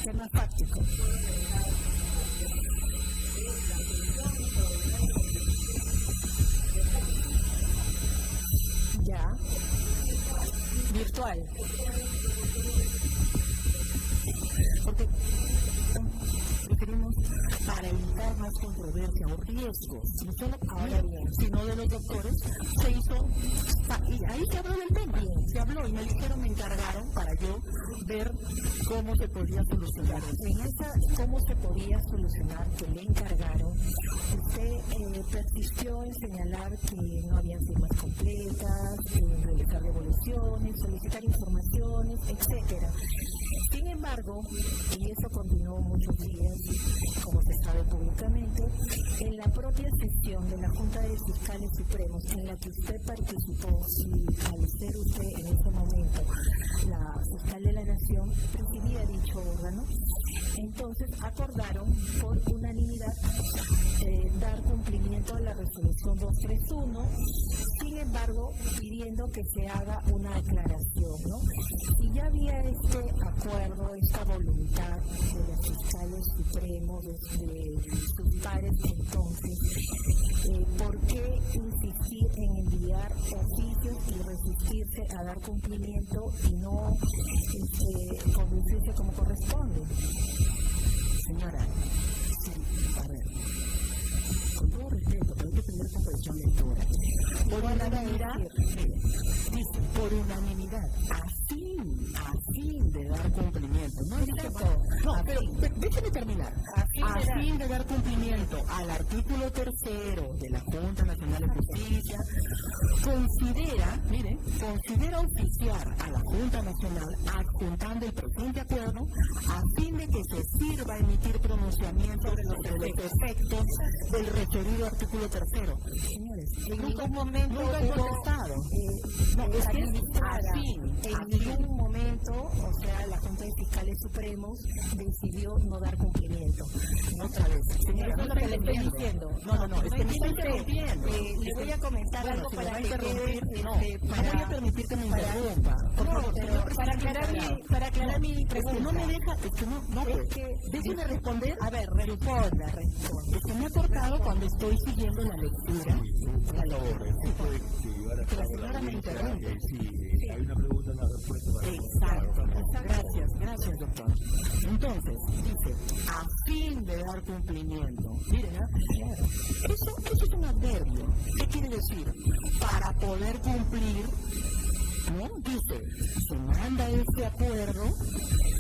¿qué es más práctico? Ya. Virtual. Porque requerimos para evitar más controversia o riesgos, no solo ahora bien, sino de los doctores, se hizo, y ahí se habló del tema, se habló y me dijeron, me encargaron para yo ver cómo se podía solucionar. En esa, cómo se podía solucionar, que le encargaron, usted persistió en señalar que no habían firmas completas, realizar devoluciones, solicitar informaciones, etcétera. Sin embargo, y eso continuó muchos días, como se sabe públicamente, en la propia sesión de la Junta de Fiscales Supremos, en la que usted participó, y al ser usted en ese momento la fiscal de la Nación, presidía dicho órgano, entonces acordaron por unanimidad dar cumplimiento a la resolución 231, sin embargo, pidiendo que se haga una aclaración, ¿no? Si ya había este acuerdo, esta voluntad de los fiscales supremos, de sus pares entonces, ¿por qué insistir en enviar oficios y resistirse a dar cumplimiento y no conducirse como corresponde? Señora, sí, a ver, con todo respeto, pero hay que tener comprensión lectora. Por unanimidad, dice, por unanimidad, a fin de dar cumplimiento. No es cierto. No, pero déjeme terminar. A fin de dar cumplimiento al artículo 3 de la Junta Nacional de Justicia, considera oficiar a la Junta Nacional adjuntando el presente acuerdo a fin de que se sirva a emitir pronunciamiento de los efectos del referido artículo 3. Señores, en ningún momento nunca he contestado. Es que en ningún momento, o sea, la Junta de Fiscales Supremos decidió no dar cumplimiento. Otra vez, señora, eso es lo que le estoy diciendo. No, es que me está interrumpiendo. Le voy a comentar algo para que quede... No voy a permitir que me interrumpa. Por favor, para aclarar mi pregunta. No me deja, déjeme responder. A ver, responda. Es que me ha cortado cuando estoy siguiendo la lectura. Que la señora me interrumpe. Sí, hay una pregunta, una respuesta. Exacto. Gracias, doctor. Entonces, dice, a fin de dar cumplimiento. Miren, eso es un adverbio. ¿Qué quiere decir? Para poder cumplir, ¿no? Dice, se manda este acuerdo,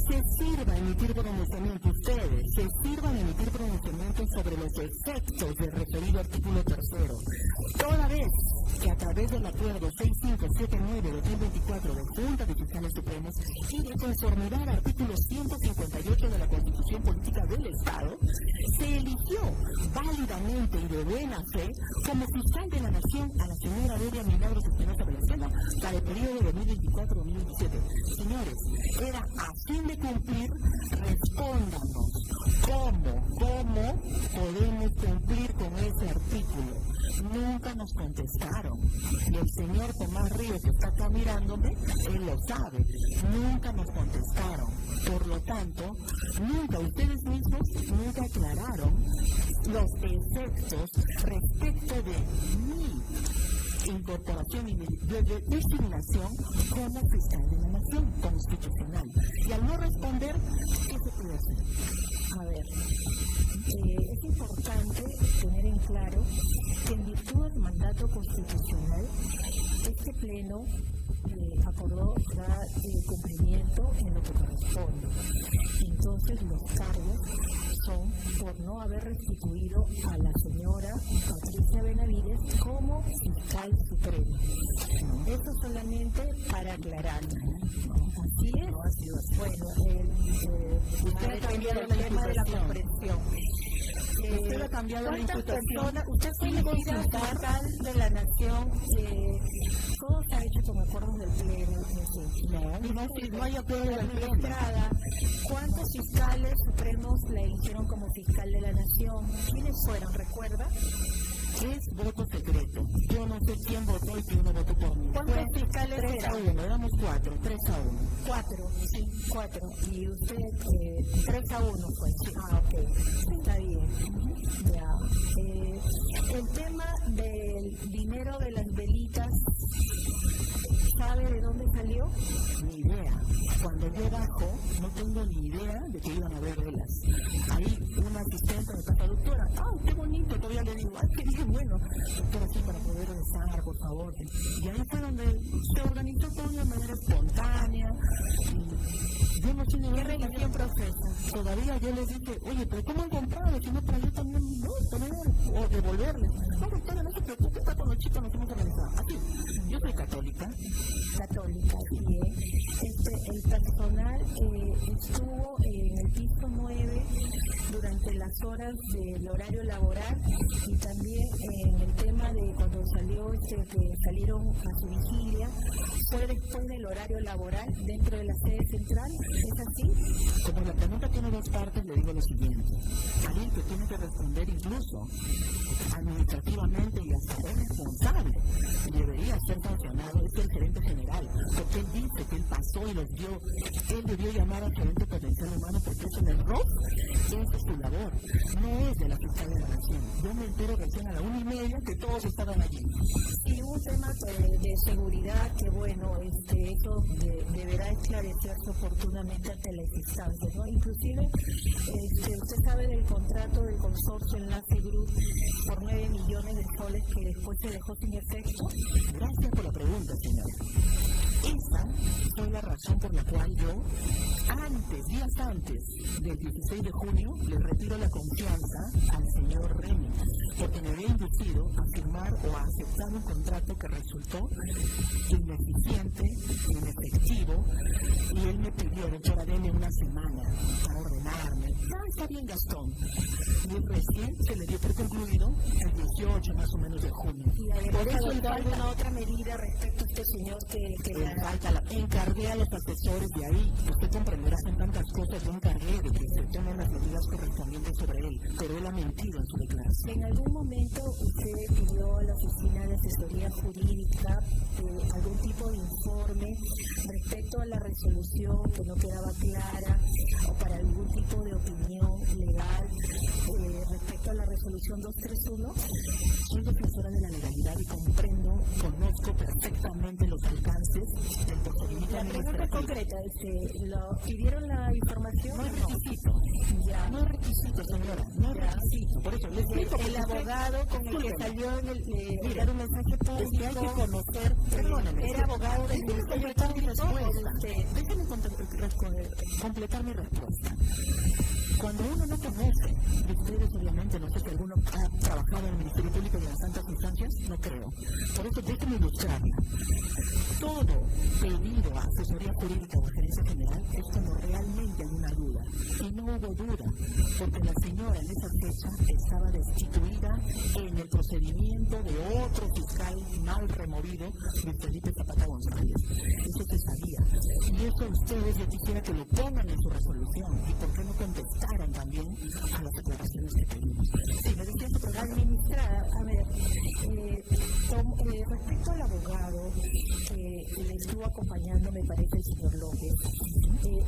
se sirva a emitir pronunciamiento, ustedes se sirvan a emitir pronunciamiento sobre los efectos del referido artículo 3. Toda vez que a través del acuerdo 6579-2024 de Junta de Fiscales Supremos y de conformidad al artículo 158 de la Constitución Política del Estado, se eligió válidamente y de buena fe como fiscal de la Nación a la señora Delia Milagros Espinosa Venezuela para el periodo de 2024-2027. Señores, era a fin de cumplir, respóndanos, ¿cómo podemos cumplir con ese artículo? Nunca nos contestaron. Y el señor Tomás Ríos, que está acá mirándome, él lo sabe. Nunca nos contestaron. Por lo tanto, ustedes mismos nunca aclararon los efectos respecto de mi incorporación y mi designación como fiscal de la Nación constitucional. Y al no responder, ¿qué se puede hacer? A ver, es importante tener en claro que en virtud del mandato constitucional, este Pleno acordó dar cumplimiento en lo que corresponde. Entonces, los cargos son por no haber restituido a la señora Patricia Benavides como fiscal supremo. Eso solamente para aclarar. Así es. Bueno, usted ha cambiado el tema de la comprensión. Usted ha cambiado la imputación. Usted fue elegida fiscal de la Nación. Todo se ha hecho con acuerdos del Pleno. No hay acuerdo del Pleno. ¿Cuántos fiscales supremos la eligieron como fiscal de la Nación? ¿Quiénes fueron? ¿Recuerda? Es voto secreto. Yo no sé quién votó y quién no votó por mí. ¿Cuántos fiscales fiscales 3-1, éramos 4, 3-1. 4, sí, 4. Y usted 3-1 fue. Sí. Ah, ok. Está bien. Ya. El tema del dinero de las velitas, ¿sabe de dónde salió? Ni idea. Cuando yo bajo, no tengo ni idea de que iban a haber velas. Ahí una asistente me pasa, doctora, qué bonito, todavía le digo, qué bien, bueno, doctora, sí, para poder rezar, por favor. Y ahí fue donde se organizó todo de una manera espontánea. Y yo no sé ni ¿Qué religión profesa? Todavía yo les dije, oye, pero ¿cómo han comprado? Si no, para yo también, no, poner o devolverles. No, doctora, no se preocupe, está con los chicos, nos hemos organizado. Así, yo soy católica. Católica, sí. El personal estuvo en el piso 9 durante las horas del horario laboral y también en el tema de cuando salió que salieron a su vigilia, fue después del horario laboral dentro de la sede central. ¿Es así? Como la pregunta tiene dos partes, le digo lo siguiente. Alguien que tiene que responder incluso administrativamente y hasta es responsable, debería ser sancionado, es el gerente general, porque él dice que él pasó y los dio, él debió llamar al gerente potencial humano porque es un error, esa es su labor, no es de la fiscal de la nación. Yo me entero recién a la 1:30 que todos estaban allí. Y un tema de seguridad que bueno, eso deberá esclarecerse oportunamente ante las instancias, ¿no? Inclusive, usted sabe del contrato del consorcio Enlace Group por 9 millones de soles que después se dejó sin efecto. Gracias por la pregunta, señora. Esa fue la razón por la cual yo, días antes del 16 de junio, le retiro la confianza al señor Remy, porque me había inducido a firmar o a aceptar un contrato que resultó ineficiente, inefectivo, y él me pidió, doctora, denle una semana para ordenarme. Está bien, Gastón. Y recién se le dio por concluido el 18 más o menos de junio. Y por eso le alguna otra medida respecto a este señor que encargué a los asesores de ahí. Usted comprenderá, en tantas cosas, yo encargué de que se tomen las medidas correspondientes sobre él, pero él ha mentido en su declaración. ¿En algún momento usted pidió a la oficina de asesoría jurídica algún tipo de informe respecto a la resolución que no quedaba clara o para algún tipo de opinión legal respecto a la resolución 231? Soy defensora de la legalidad y conozco perfectamente los alcances del procedimiento administrativo. La pregunta es concreta, ¿pidieron la información? No es requisito. Ya. No es requisito, señora, no es requisito. Por eso, les explico. El abogado con el que salió en el dar un mensaje público, hay que conocer, perdónenme, era abogado del Ministerio de Público. Déjenme completar mi respuesta. Cuando uno no conoce, y ustedes obviamente, no sé si alguno ha trabajado en el Ministerio Público de las tantas instancias, no creo. Por eso déjenme ilustrarla. Todo pedido a asesoría jurídica o a gerencia general es cuando realmente hay una duda. Y no hubo duda, porque la señora en esa fecha estaba destituida en el procedimiento de otro fiscal mal removido, Luis Felipe Zapata González. Eso se sabía. Y eso ustedes, yo quisiera que lo pongan en su resolución. ¿Y por qué no contestaran también a las declaraciones que pedimos? Sí, me decía su programa. Administrada, a ver, respecto al abogado que le estuvo acompañando, me parece, el señor López,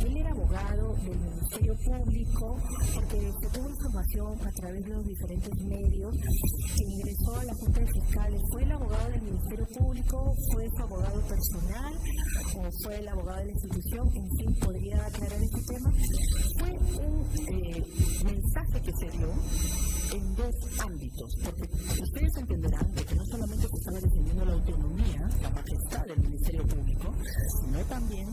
él era abogado del Ministerio Público porque se tuvo información a través de los diferentes medios que ingresó a la Junta de Fiscales. ¿Fue el abogado del Ministerio Público? ¿Fue su abogado personal? ¿O fue el abogado de la institución? En fin, ¿podría aclarar este tema? Fue un mensaje que se dio en dos ámbitos, porque ustedes entenderán de que no solamente se estaba defendiendo la autonomía, la majestad del Ministerio Público, sino también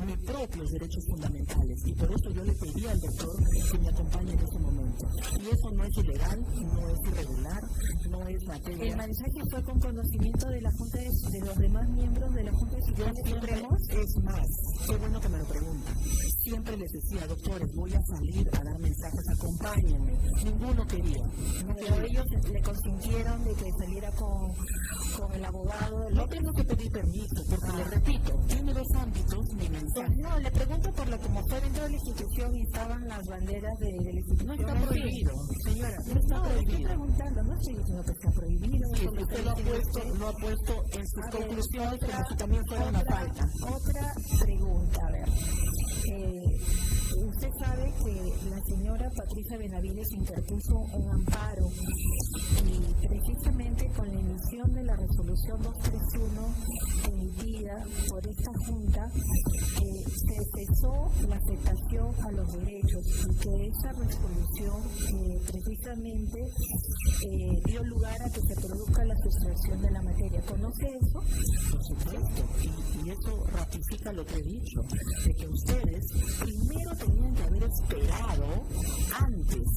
mis propios derechos fundamentales, y por eso yo le pedí al doctor que me acompañe en ese momento. Y eso no es ilegal, no es irregular, no es materia. ¿El mensaje fue con conocimiento de la Junta de los demás miembros de la Junta de Fiscales Supremos? Es más, qué bueno que me lo preguntan. Siempre les decía, doctores, voy a salir a dar mensajes, acompáñenme. Ninguno quería. Pero ellos le consintieron de que saliera con el abogado. No tengo que pedir permiso, porque le repito, tiene dos ámbitos mi mensaje. No, le pregunto por lo como fue dentro de la institución y estaban las banderas de la institución. No está prohibido. prohibido, señora, no está prohibido. Estoy preguntando, no estoy diciendo que está prohibido. Sí, usted lo ha puesto en sus conclusiones como si también fuera una falta. Otra pregunta, a ver. Usted sabe que la señora Patricia Benavides interpuso un amparo y precisamente con la emisión de la resolución 231 emitida por esta Junta se cesó la afectación a los derechos y que esa resolución precisamente dio lugar a que se produzca la sustracción de la materia. ¿Conoce eso? Por supuesto, y eso ratifica lo que he dicho, de que ustedes primero tenían que haber esperado antes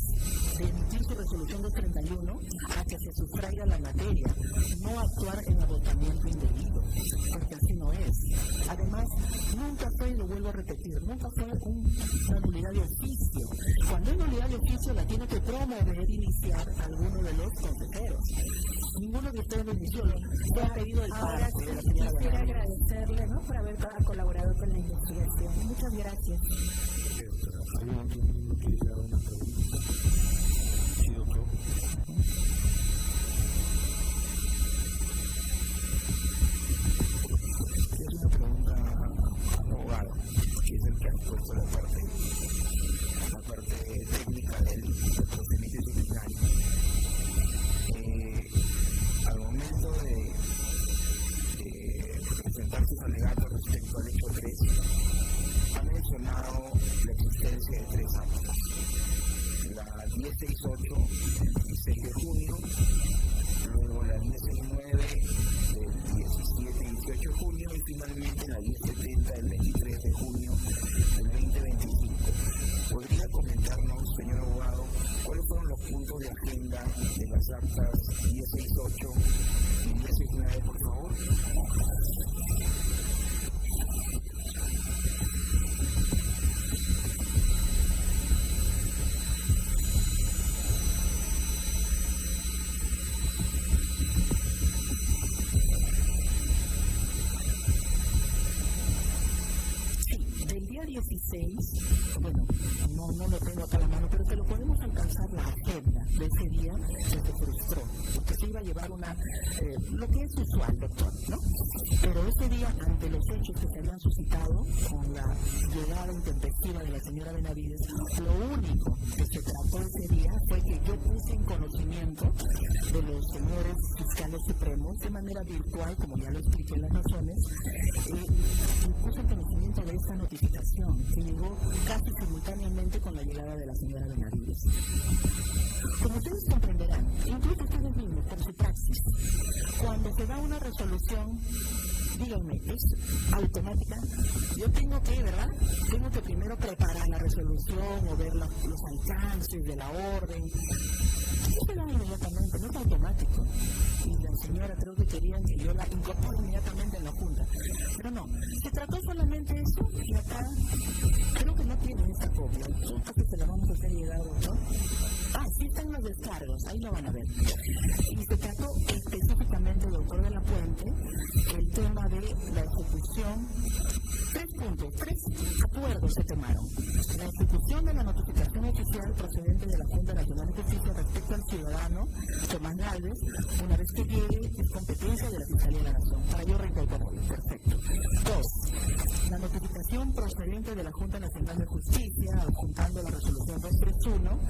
de emitir su resolución 231 a que se sustraiga la materia, no actuar en agotamiento indebido, porque así no es. Además, nunca fue, y lo vuelvo a repetir, nunca fue una nulidad de oficio. Cuando hay nulidad de oficio la tiene que promover, iniciar alguno de los consejeros. Ninguno de ustedes lo inició, le ha pedido el Ahora paro de la sí, señora quisiera Benavides. agradecerle, ¿no?, por haber colaborado con la investigación. Muchas gracias. Hay otro miembro que le haga una pregunta. Sí, doctor. Es una pregunta al abogado, que es el que ha puesto la parte técnica del procedimiento disciplinario. Al momento de presentar sus alegatos respecto al hecho 3, ha mencionado la existencia de 3 actos: la 1068 del 16 de junio, luego la 1069 del 17 y 18 de junio y finalmente la 1070 del 23 de junio del 2025. ¿Podría comentarnos, señor abogado, cuáles fueron los puntos de agenda de las actas 1068 y 1069, por favor? Del día 16, bueno, no lo tengo acá a la mano, pero que lo podemos alcanzar la agenda de ese día, se frustró, porque se iba a llevar lo que es usual, doctor, ¿no? Pero ese día, ante los hechos que se habían suscitado con la llegada intempestiva de la señora Benavides, lo único que se trató ese día fue que yo puse en conocimiento de los señores fiscales supremos, de manera virtual, como ya lo expliqué en las razones, puse en conocimiento de esta notificación que llegó casi simultáneamente con la llegada de la señora Benavides. Como ustedes comprenderán, incluso ustedes mismos, por su praxis, cuando se da una resolución, díganme, ¿es automática? Yo tengo que, ¿verdad? Tengo que primero preparar la resolución o ver los alcances de la orden. Eso se da inmediatamente, no es automático. Y la señora creo que querían que yo la incorpore inmediatamente en la Junta. Pero no, se trató solamente eso y acá creo que no tienen esta copia. Entonces se la vamos a hacer llegar, ¿no? Sí están los descargos, ahí lo van a ver. Y se trató específicamente, doctor de la Puente, el tema de la ejecución. 3 puntos, 3 acuerdos se tomaron. La ejecución de la notificación oficial procedente de la Junta Nacional de Justicia respecto al ciudadano Tomás Gálvez, una vez que llegue, es competencia de la Fiscalía de la Nación. Para yo reincorporarlo, perfecto. 2. La notificación procedente de la Junta Nacional de Justicia, adjuntando la resolución 231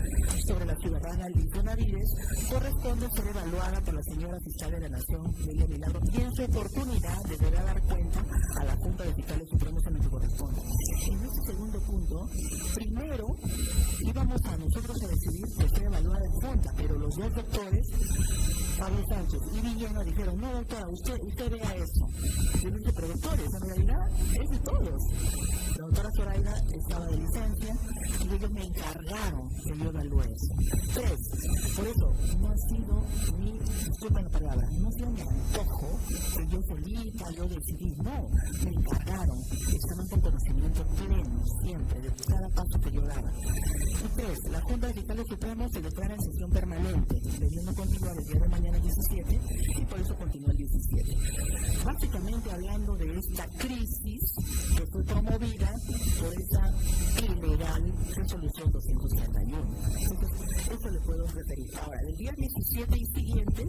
sobre la ciudadana Liz Benavides, corresponde ser evaluada por la señora Fiscal de la Nación, Delia Milagro, y en su oportunidad deberá dar cuenta a la Junta de Fiscales Supremos en lo que corresponde. En este segundo punto, primero íbamos a nosotros a decidir que sea evaluada en Junta, pero los dos doctores, Pablo Sánchez y Villena, dijeron: no, doctora, usted vea eso. Yo le dije: pero doctores, en realidad es de todos. La doctora Zoraida estaba de licencia y ellos me encargaron que yo evalúe eso. 3. Por eso, no ha sido disculpen la palabra, no ha sido mi antojo que yo solita, yo decidí, no, me encargaron, estaban con conocimiento pleno, siempre, de cada paso que yo daba. Y 3. La Junta de Fiscales Supremos se declara en sesión permanente, debiendo continuar el día de mañana 17, y por eso continúa el 17. Básicamente hablando de esta crisis que fue promovida por esa ilegal resolución 231. Entonces, Eso le puedo referir. Ahora, del día 17 y siguientes,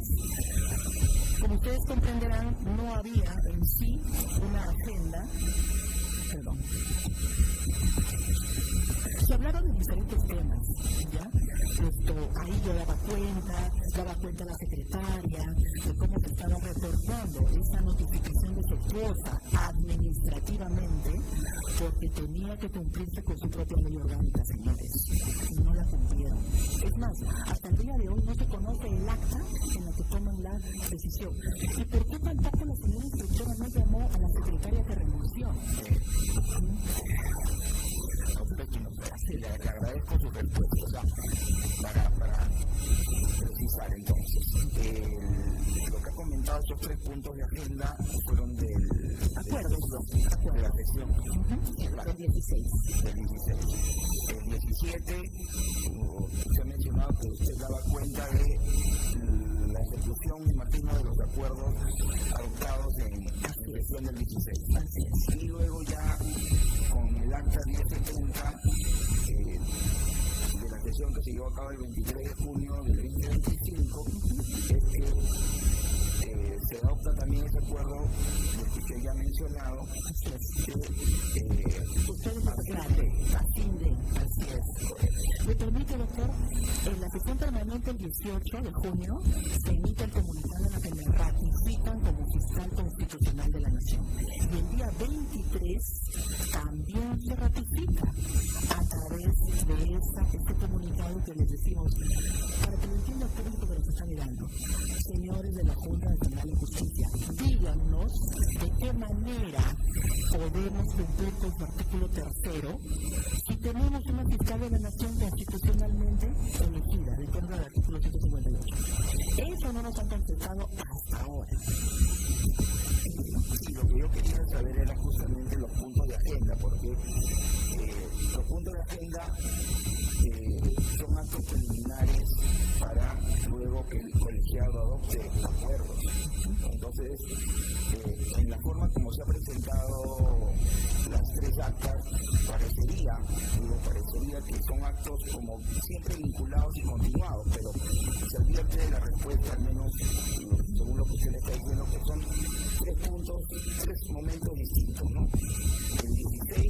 como ustedes comprenderán, no había en sí una agenda. Perdón. Se hablaron de diferentes temas, ¿ya? Ahí yo daba cuenta la secretaria de cómo se estaba reportando esa notificación defectuosa administrativamente, porque tenía que cumplirse con su propia ley orgánica, señores, y no la cumplieron. Es más, hasta el día de hoy no se conoce el acta en la que toman la decisión. ¿Y por qué tampoco la señora instructora no llamó a la secretaria que renunció? Le agradezco su respuesta. O sea, para precisar entonces, lo que ha comentado, esos 3 puntos de agenda fueron del acuerdo de la sesión del 16. Del 16. El 17, se ha mencionado que usted daba cuenta de la ejecución y martino de los acuerdos adoptados en la sesión del 16. Y luego ya con el acta 1070 de la sesión que se llevó a cabo el 23 de junio del 2025, es que se adopta también ese acuerdo que ya he mencionado, ustedes lo aclaren, así es. ¿Me permite, doctor? En la sesión permanente el 18 de junio se emite el comunicado en el que me ratifican como fiscal constitucional de la Nación. Y el día 23 también se ratifica a través de este comunicado que les decimos, para que lo entienda el público que nos está mirando. Señores de la Junta Nacional de Justicia, díganos de qué manera podemos cumplir con su artículo 3 si tenemos una fiscal de la Nación constitucionalmente elegida, de acuerdo al artículo 158. Eso no nos han contestado hasta ahora. Y lo que yo quería saber era justamente los puntos de agenda, porque los puntos de agenda son actos preliminares para luego que el colegiado adopte acuerdos. Entonces, en la forma como se ha presentado las 3 actas, parecería que son actos como siempre vinculados y continuados, pero se advierte de la respuesta, al menos según lo que usted le está diciendo, que son 3 puntos, 3 momentos distintos, ¿no? El 16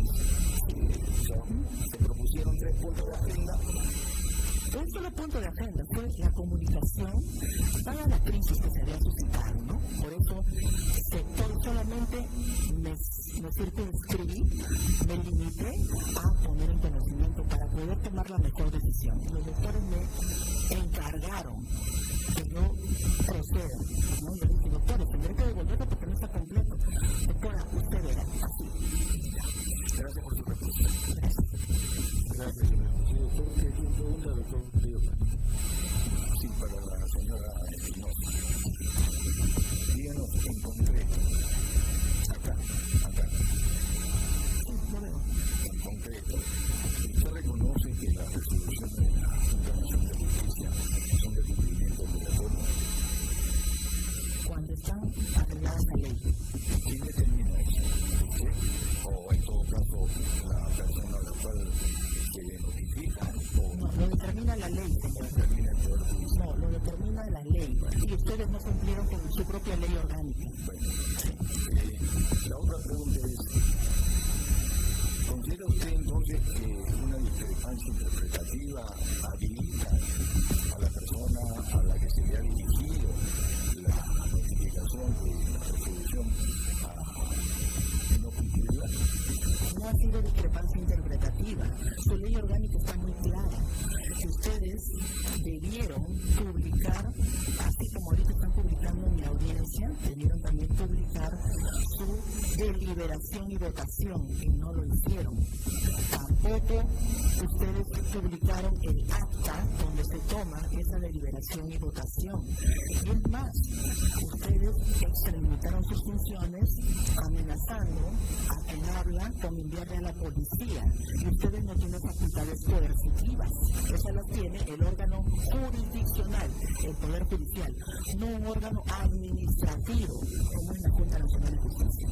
se propusieron 3 puntos de agenda. Un solo punto de agenda fue la comunicación para la crisis que se había suscitado, ¿no? Por eso solamente me circunscribí, me limité a poner en conocimiento para poder tomar la mejor decisión. Los doctores me encargaron que yo proceda, ¿no? Yo dije, doctores, tendré que devolverlo porque no está completo. Doctora, usted verá, así. Gracias por su respuesta. Gracias, señor. Sí, doctor, ¿qué tiene pregunta, doctor? Sí, para la señora Espinosa. Díganos en concreto, acá. En concreto, ¿usted reconoce que las resoluciones de la Junta Nacional de Justicia son de cumplimiento obligatorio? Cuando están arregladas la ley. ¿Quién determina eso? ¿Usted? O en todo caso, la persona a la cual se notifica. No, lo determina la ley, señor. No, lo determina la ley. Y ustedes no cumplieron con su propia ley orgánica. Bueno, la otra pregunta es, ¿considera usted entonces que una discrepancia interpretativa habilita a la persona a la que se le ha dirigido la notificación de la resolución a no cumplirla? No ha sido discrepancia interpretativa. Su ley orgánica está muy clara. Que ustedes debieron publicar, así como ahorita están publicando en la audiencia, debieron también publicar su deliberación y votación, y no lo hicieron. Tampoco ustedes publicaron el acta donde se toma esa deliberación y votación. Y es más, ustedes extralimitaron sus funciones amenazando a quien habla con enviarle a la policía. Y ustedes no tienen facultades coercitivas. Esas las tiene el órgano jurisdiccional, el Poder Judicial, no un órgano administrativo como es la Junta Nacional de Justicia.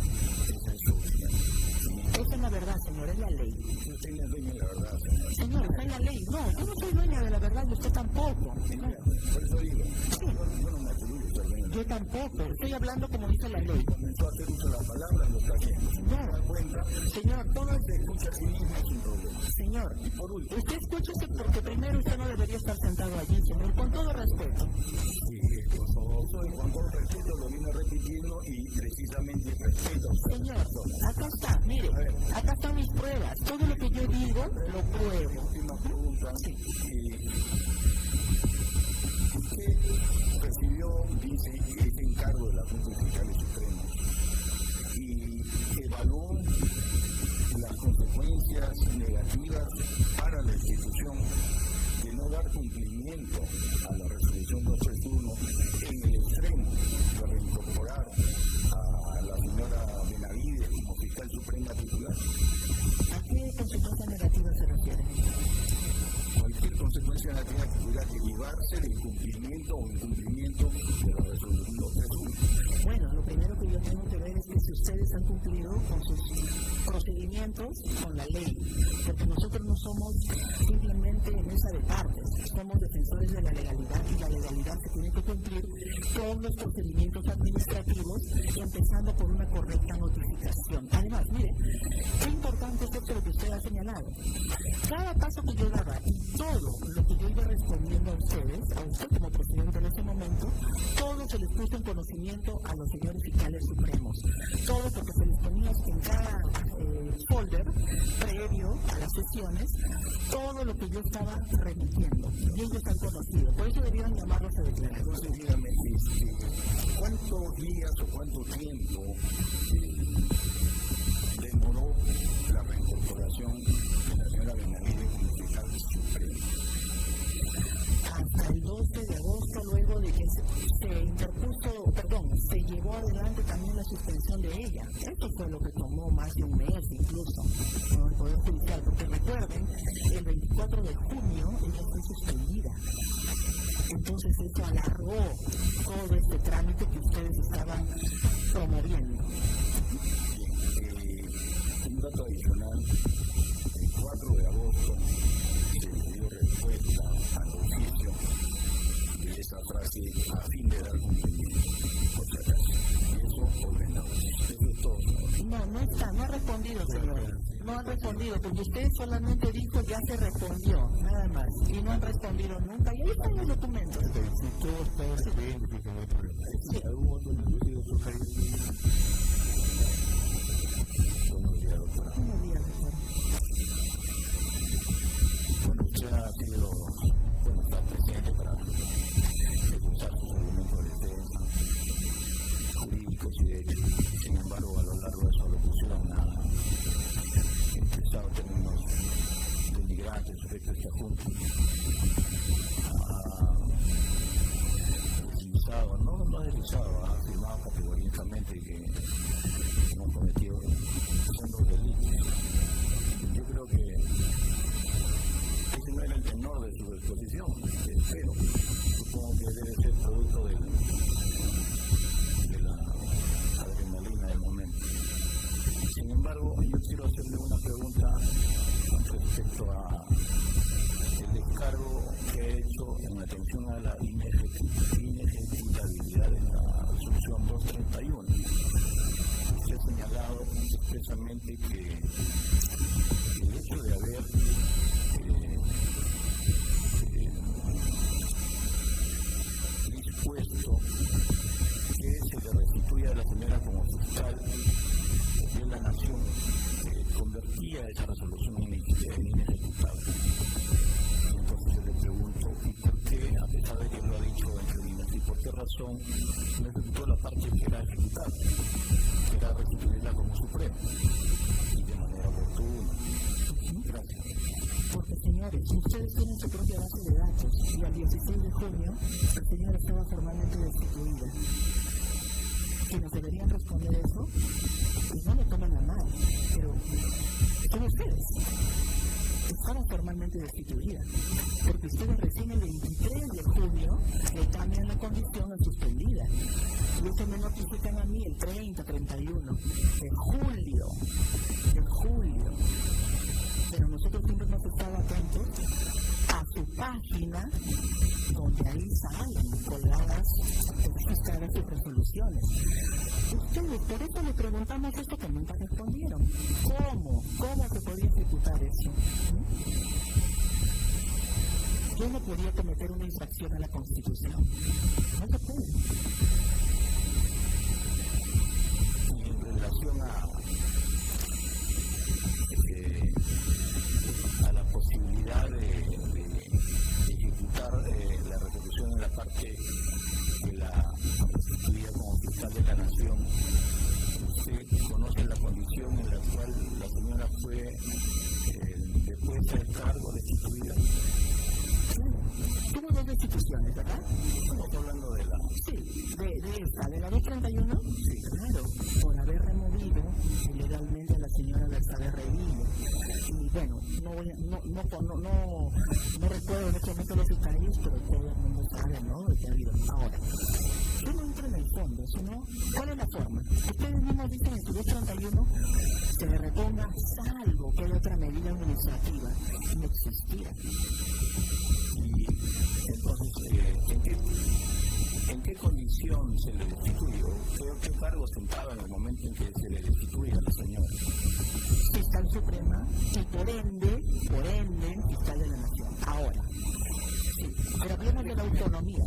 Esa es la verdad, señor, es la ley. No tenga dueño la verdad, señor. Señor, está en la ley. No, Yo no soy dueña de la verdad y usted tampoco. Mira, por eso digo, yo no me atribuyo ser dueño. Yo tampoco. Estoy hablando como dice la ley. Comenzó a hacer uso de la palabra, lo está haciendo. Si no se da cuenta, Señor, todo se escucha a sí mismo sin problema. Señor, Y por último, usted escúchese porque primero usted no debería estar sentado allí, señor, con todo respeto. por favor, soy con todo respeto, lo vino repitiendo y precisamente respeto a usted. Señor, acá está, mire, acá están mis pruebas. Todo lo que yo digo, lo pruebo. Última pregunta. Usted recibió, dice, ese encargo de la Junta de Fiscales Supremos y evaluó las consecuencias negativas para la institución de no dar cumplimiento a la resolución 231 en el extremo de reincorporar a la señora Benavides como fiscal suprema titular. ¿A qué consecuencias negativas se refiere? Cualquier consecuencia negativa que pudiera derivarse del cumplimiento o incumplimiento de la resolución 231. Bueno, lo primero que yo tengo que ver es que si ustedes han cumplido con sus procedimientos, con la ley, porque nosotros no somos simplemente mesa de partes, somos defensores de la legalidad y la legalidad se tiene que cumplir todos los procedimientos administrativos, empezando por una correcta notificación. Además, mire, qué importante es esto lo que usted ha señalado. Cada paso que yo daba y todo lo que yo iba respondiendo a ustedes, a usted como presidente en ese momento, todo se les puso en conocimiento a los señores fiscales supremos. Todo porque se les ponía en cada folder previo a las sesiones, todo lo que yo estaba remitiendo. Y ellos han conocido. Por eso debieron llamarlos a declarar. Entonces, dígame, ¿cuántos días o cuánto tiempo demoró la reincorporación de la señora Benavides como fiscal supremo? Hasta el 12 de agosto, luego de que se llevó adelante también la suspensión de ella. Eso fue lo que tomó más de un mes incluso con el Poder Judicial, porque recuerden, el 24 de junio ella fue suspendida. Entonces eso alargó todo este trámite que ustedes estaban promoviendo. Bien, un dato adicional, el 4 de agosto se le dio respuesta al oficio de esa frase a fin de dar cumplimiento, por si acaso. Y eso ordenado. Eso es todo. No ha respondido, señor. No han respondido, porque usted solamente dijo ya se respondió, nada más. Y no han respondido nunca. Y ahí están los documentos. Si todo está bien, que no hay problema. Sí. ¿Algún otro inclusive sugerir? Buenos días, doctora. Buenos días, doctor. Bueno, usted ha sido, está presente para escuchar sus argumentos de defensa, jurídicos y de hecho. Sin embargo, a lo largo de su alocución ha expresado términos denigrantes respecto a esta Junta. No ha deslizado, ha afirmado categóricamente que no ha cometido sendos delitos. Yo creo que ese no era el tenor de su exposición, pero supongo que debe ser producto de la adrenalina del momento. Sin embargo, yo quiero hacerle una pregunta respecto a el descargo que ha hecho en atención a la inejecutabilidad de la resolución 231. Se ha señalado expresamente que el hecho de haber dispuesto que se le restituya a la señora como fiscal de la nación convertía esa resolución en inejecutable. Entonces yo le pregunto, ¿y por qué, a pesar de que lo ha dicho Angelina, y por qué razón no ejecutó la parte que era ejecutable, que era restituirla como suprema y de manera oportuna? Gracias. Porque, señores, ustedes tienen su propia base de datos y al 16 de junio la señora estaba formalmente destituida. Quienes deberían responder eso, pues no lo toman a mal, pero son ustedes. Estaba formalmente destituida, porque ustedes recién el 23 de junio le cambian la condición a suspendida. Y eso me notifican a mí el 30, 31 de julio. Pero nosotros siempre hemos estado atentos a página donde ahí salen colgadas, registradas sus resoluciones. Ustedes, por eso le preguntamos esto que nunca respondieron. ¿Cómo se podría ejecutar eso? Yo no podía cometer una infracción a la Constitución. No se puede. Y en relación a la posibilidad de ejecutar la resolución en la parte que la restituía como fiscal de la Nación, usted conoce la condición en la cual la señora fue después del cargo destituida. Tuvo dos destituciones, ¿verdad? Estamos hablando de la... Sí, de esta, de la 231. Sí, claro, por haber removido ilegalmente a la señora Bersabe Revillo. Y bueno, no recuerdo en este momento los detalles, pero todo el mundo sabe, ¿no? De qué ha habido. Ahora, yo no entro en el fondo, sino, ¿cuál es la forma? Ustedes mismos dicen en su 231 que le reponga salvo que haya otra medida administrativa. No existía. Y entonces, ¿en qué condición se le destituyó? ¿Qué cargo sentaba en el momento en que se le destituye a la señora? Fiscal Suprema y por ende, fiscal de la Nación. Ahora, sí, pero hablemos de la autonomía.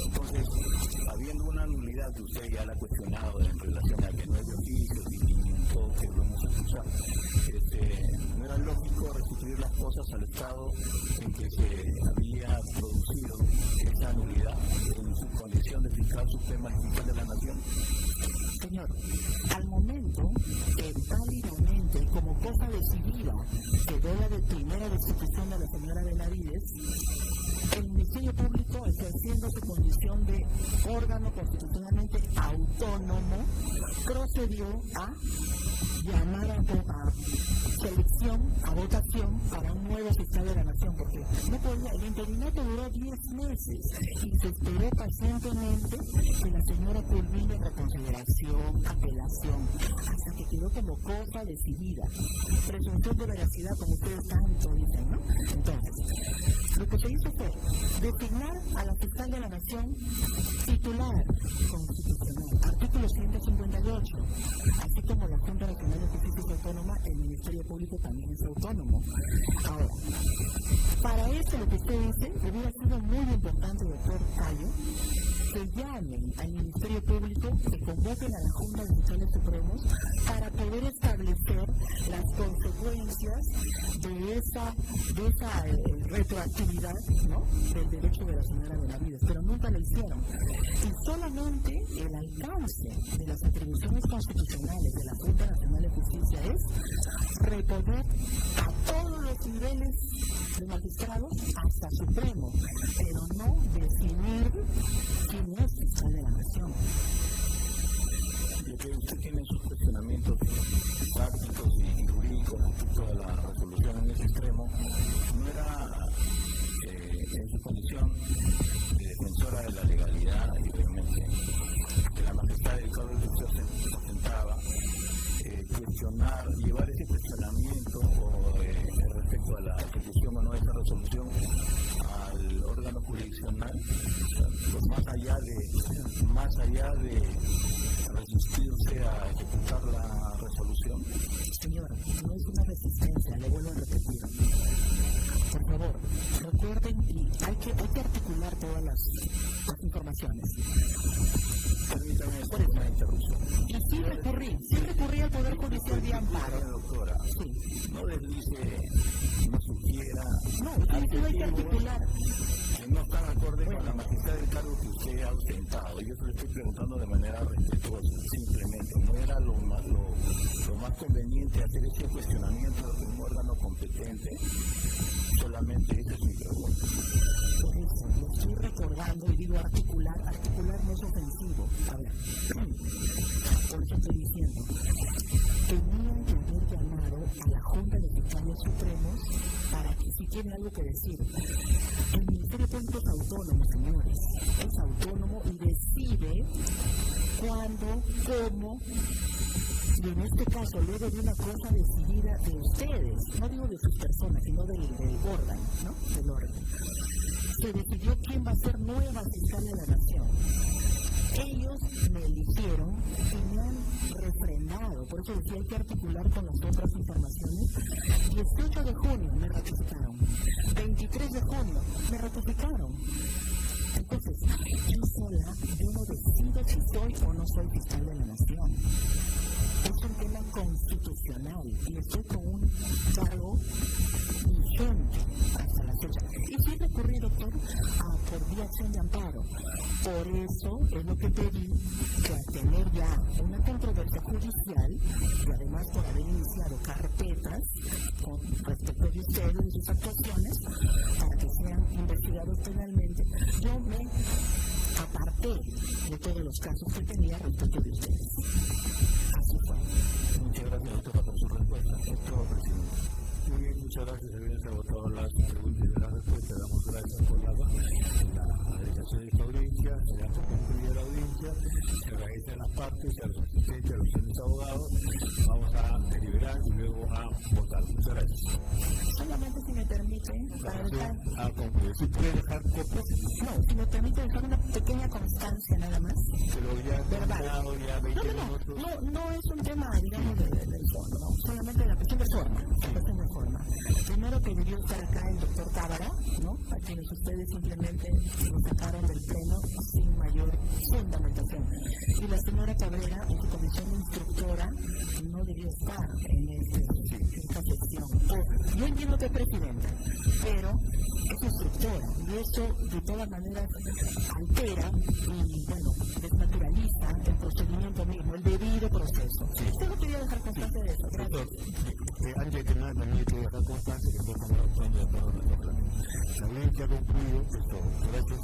Entonces, habiendo una nulidad que usted ya la ha cuestionado en relación a que no es de oficio y en todo que lo hemos escuchado, ¿no era lógico restituir las cosas al estado en que se había producido esa nulidad en su condición de fiscal suprema y fiscal de la Nación? Señor, al momento que válidamente, como cosa decidida, quedó la primera destitución de la señora Benavides, el Ministerio Público, ejerciendo su condición de órgano constitucionalmente autónomo, procedió a llamar a selección, a votación para un nuevo fiscal de la Nación, porque no podía, el interinato duró 10 meses y se esperó pacientemente que la señora culmine reconsideración, apelación, hasta que quedó como cosa decidida. Presunción de veracidad, como ustedes tanto dicen, ¿no? Entonces, lo que se hizo fue designar a la fiscal de la Nación titular constitucional, artículo 158, así como la Junta Nacional de Justicia es autónoma, el Ministerio Público también es autónomo. Ahora, para eso lo que usted dice, hubiera sido muy importante, doctor Cayo, que llamen al Ministerio Público, que convoquen a la Junta de Fiscales Supremos para poder establecer las consecuencias de esa retroactividad, ¿no?, del derecho de la señora Benavides, pero nunca lo hicieron. Y solamente el alcance de las atribuciones constitucionales de la Junta Nacional de Justicia es reponer a todos los niveles de magistrados hasta Supremo, pero no definir quién es fiscal de la Nación. Lo que usted tiene sus cuestionamientos prácticos y jurídicos respecto a la resolución en ese extremo, no era en su condición de defensora de la legalidad y obviamente de la majestad del cargo que usted ostentaba, cuestionar, llevar ese cuestionamiento respecto a la ejecución o no de esa resolución al órgano jurisdiccional, o sea, pues más allá de resistirse a ejecutar la resolución. Señor, no es una resistencia, le vuelvo a repetir. Por favor, recuerden, y hay que articular todas las informaciones. Permítame una interrupción. Y sí recurrí al Poder Judicial de amparo. Doctora, sí. No deslice, no sugiera. No, usted hay que articular. Que no están acorde con la majestad del cargo que usted ha ostentado. Yo se lo estoy preguntando de manera respetuosa, simplemente. No era lo más conveniente hacer ese cuestionamiento de un órgano competente. Solamente esa es mi pregunta. Por eso, lo estoy recordando y digo articular no es ofensivo. A ver, por eso estoy diciendo, tenían que haber llamado a la Junta de Fiscales Supremos para que si tiene algo que decir. El Ministerio Público es autónomo, señores, es autónomo y decide cuándo, cómo, y en este caso luego de una cosa decidida de ustedes, no de digo de sus personas, sino del órgano, ¿no? Del órgano, se decidió quién va a ser nueva fiscal de la nación. Ellos me eligieron y me han refrendado, por eso decía hay que articular con las otras informaciones. 18 de junio me ratificaron, 23 de junio me ratificaron. Entonces, yo sola, yo no decido si soy o no soy fiscal de la nación. Es un tema constitucional y estoy con un cargo vigente hasta la fecha. Y sí recurrí, doctor, por vía acción de amparo. Por eso es lo que pedí, que al tener ya una controversia judicial y además por haber iniciado carpetas con respecto de ustedes y sus actuaciones para que sean investigados penalmente, yo me aparté de todos los casos que tenía respecto de ustedes. Así fue. Muchas gracias, doctora, por su respuesta. Es todo, presidente. Muy bien, muchas gracias. Se han agotado las preguntas y las respuestas. Damos gracias por la dedicación de esta audiencia. Se da por concluida la audiencia. Se agradecen las partes, a los asistentes, a los señores abogados. Vamos a deliberar y luego a votar. Muchas gracias. Solamente si me permite, para dejar... ¿Sí puede dejar copias? No, si me permite dejar una pequeña constancia nada más. Pero ya verbal. Ya 20 minutos. No es un tema, digamos, del fondo, ¿no? Solamente la cuestión de forma. La cuestión de forma. Primero que debió estar acá el doctor Tábara, ¿no? A quienes ustedes simplemente lo sacaron del pleno sin mayor fundamentación. Y la señora Cabrera, en su comisión instructora, no debió estar en esta sección. Yo entiendo que es presidenta, pero es instructora y eso de todas maneras altera y, bueno, desnaturaliza el procedimiento mismo, el debido proceso. Usted no quería dejar constancia de eso. Gracias. Antes que nada, también hay que dejar constancia que fue como la de todos los reglamentarios. La audiencia ha concluido. Gracias.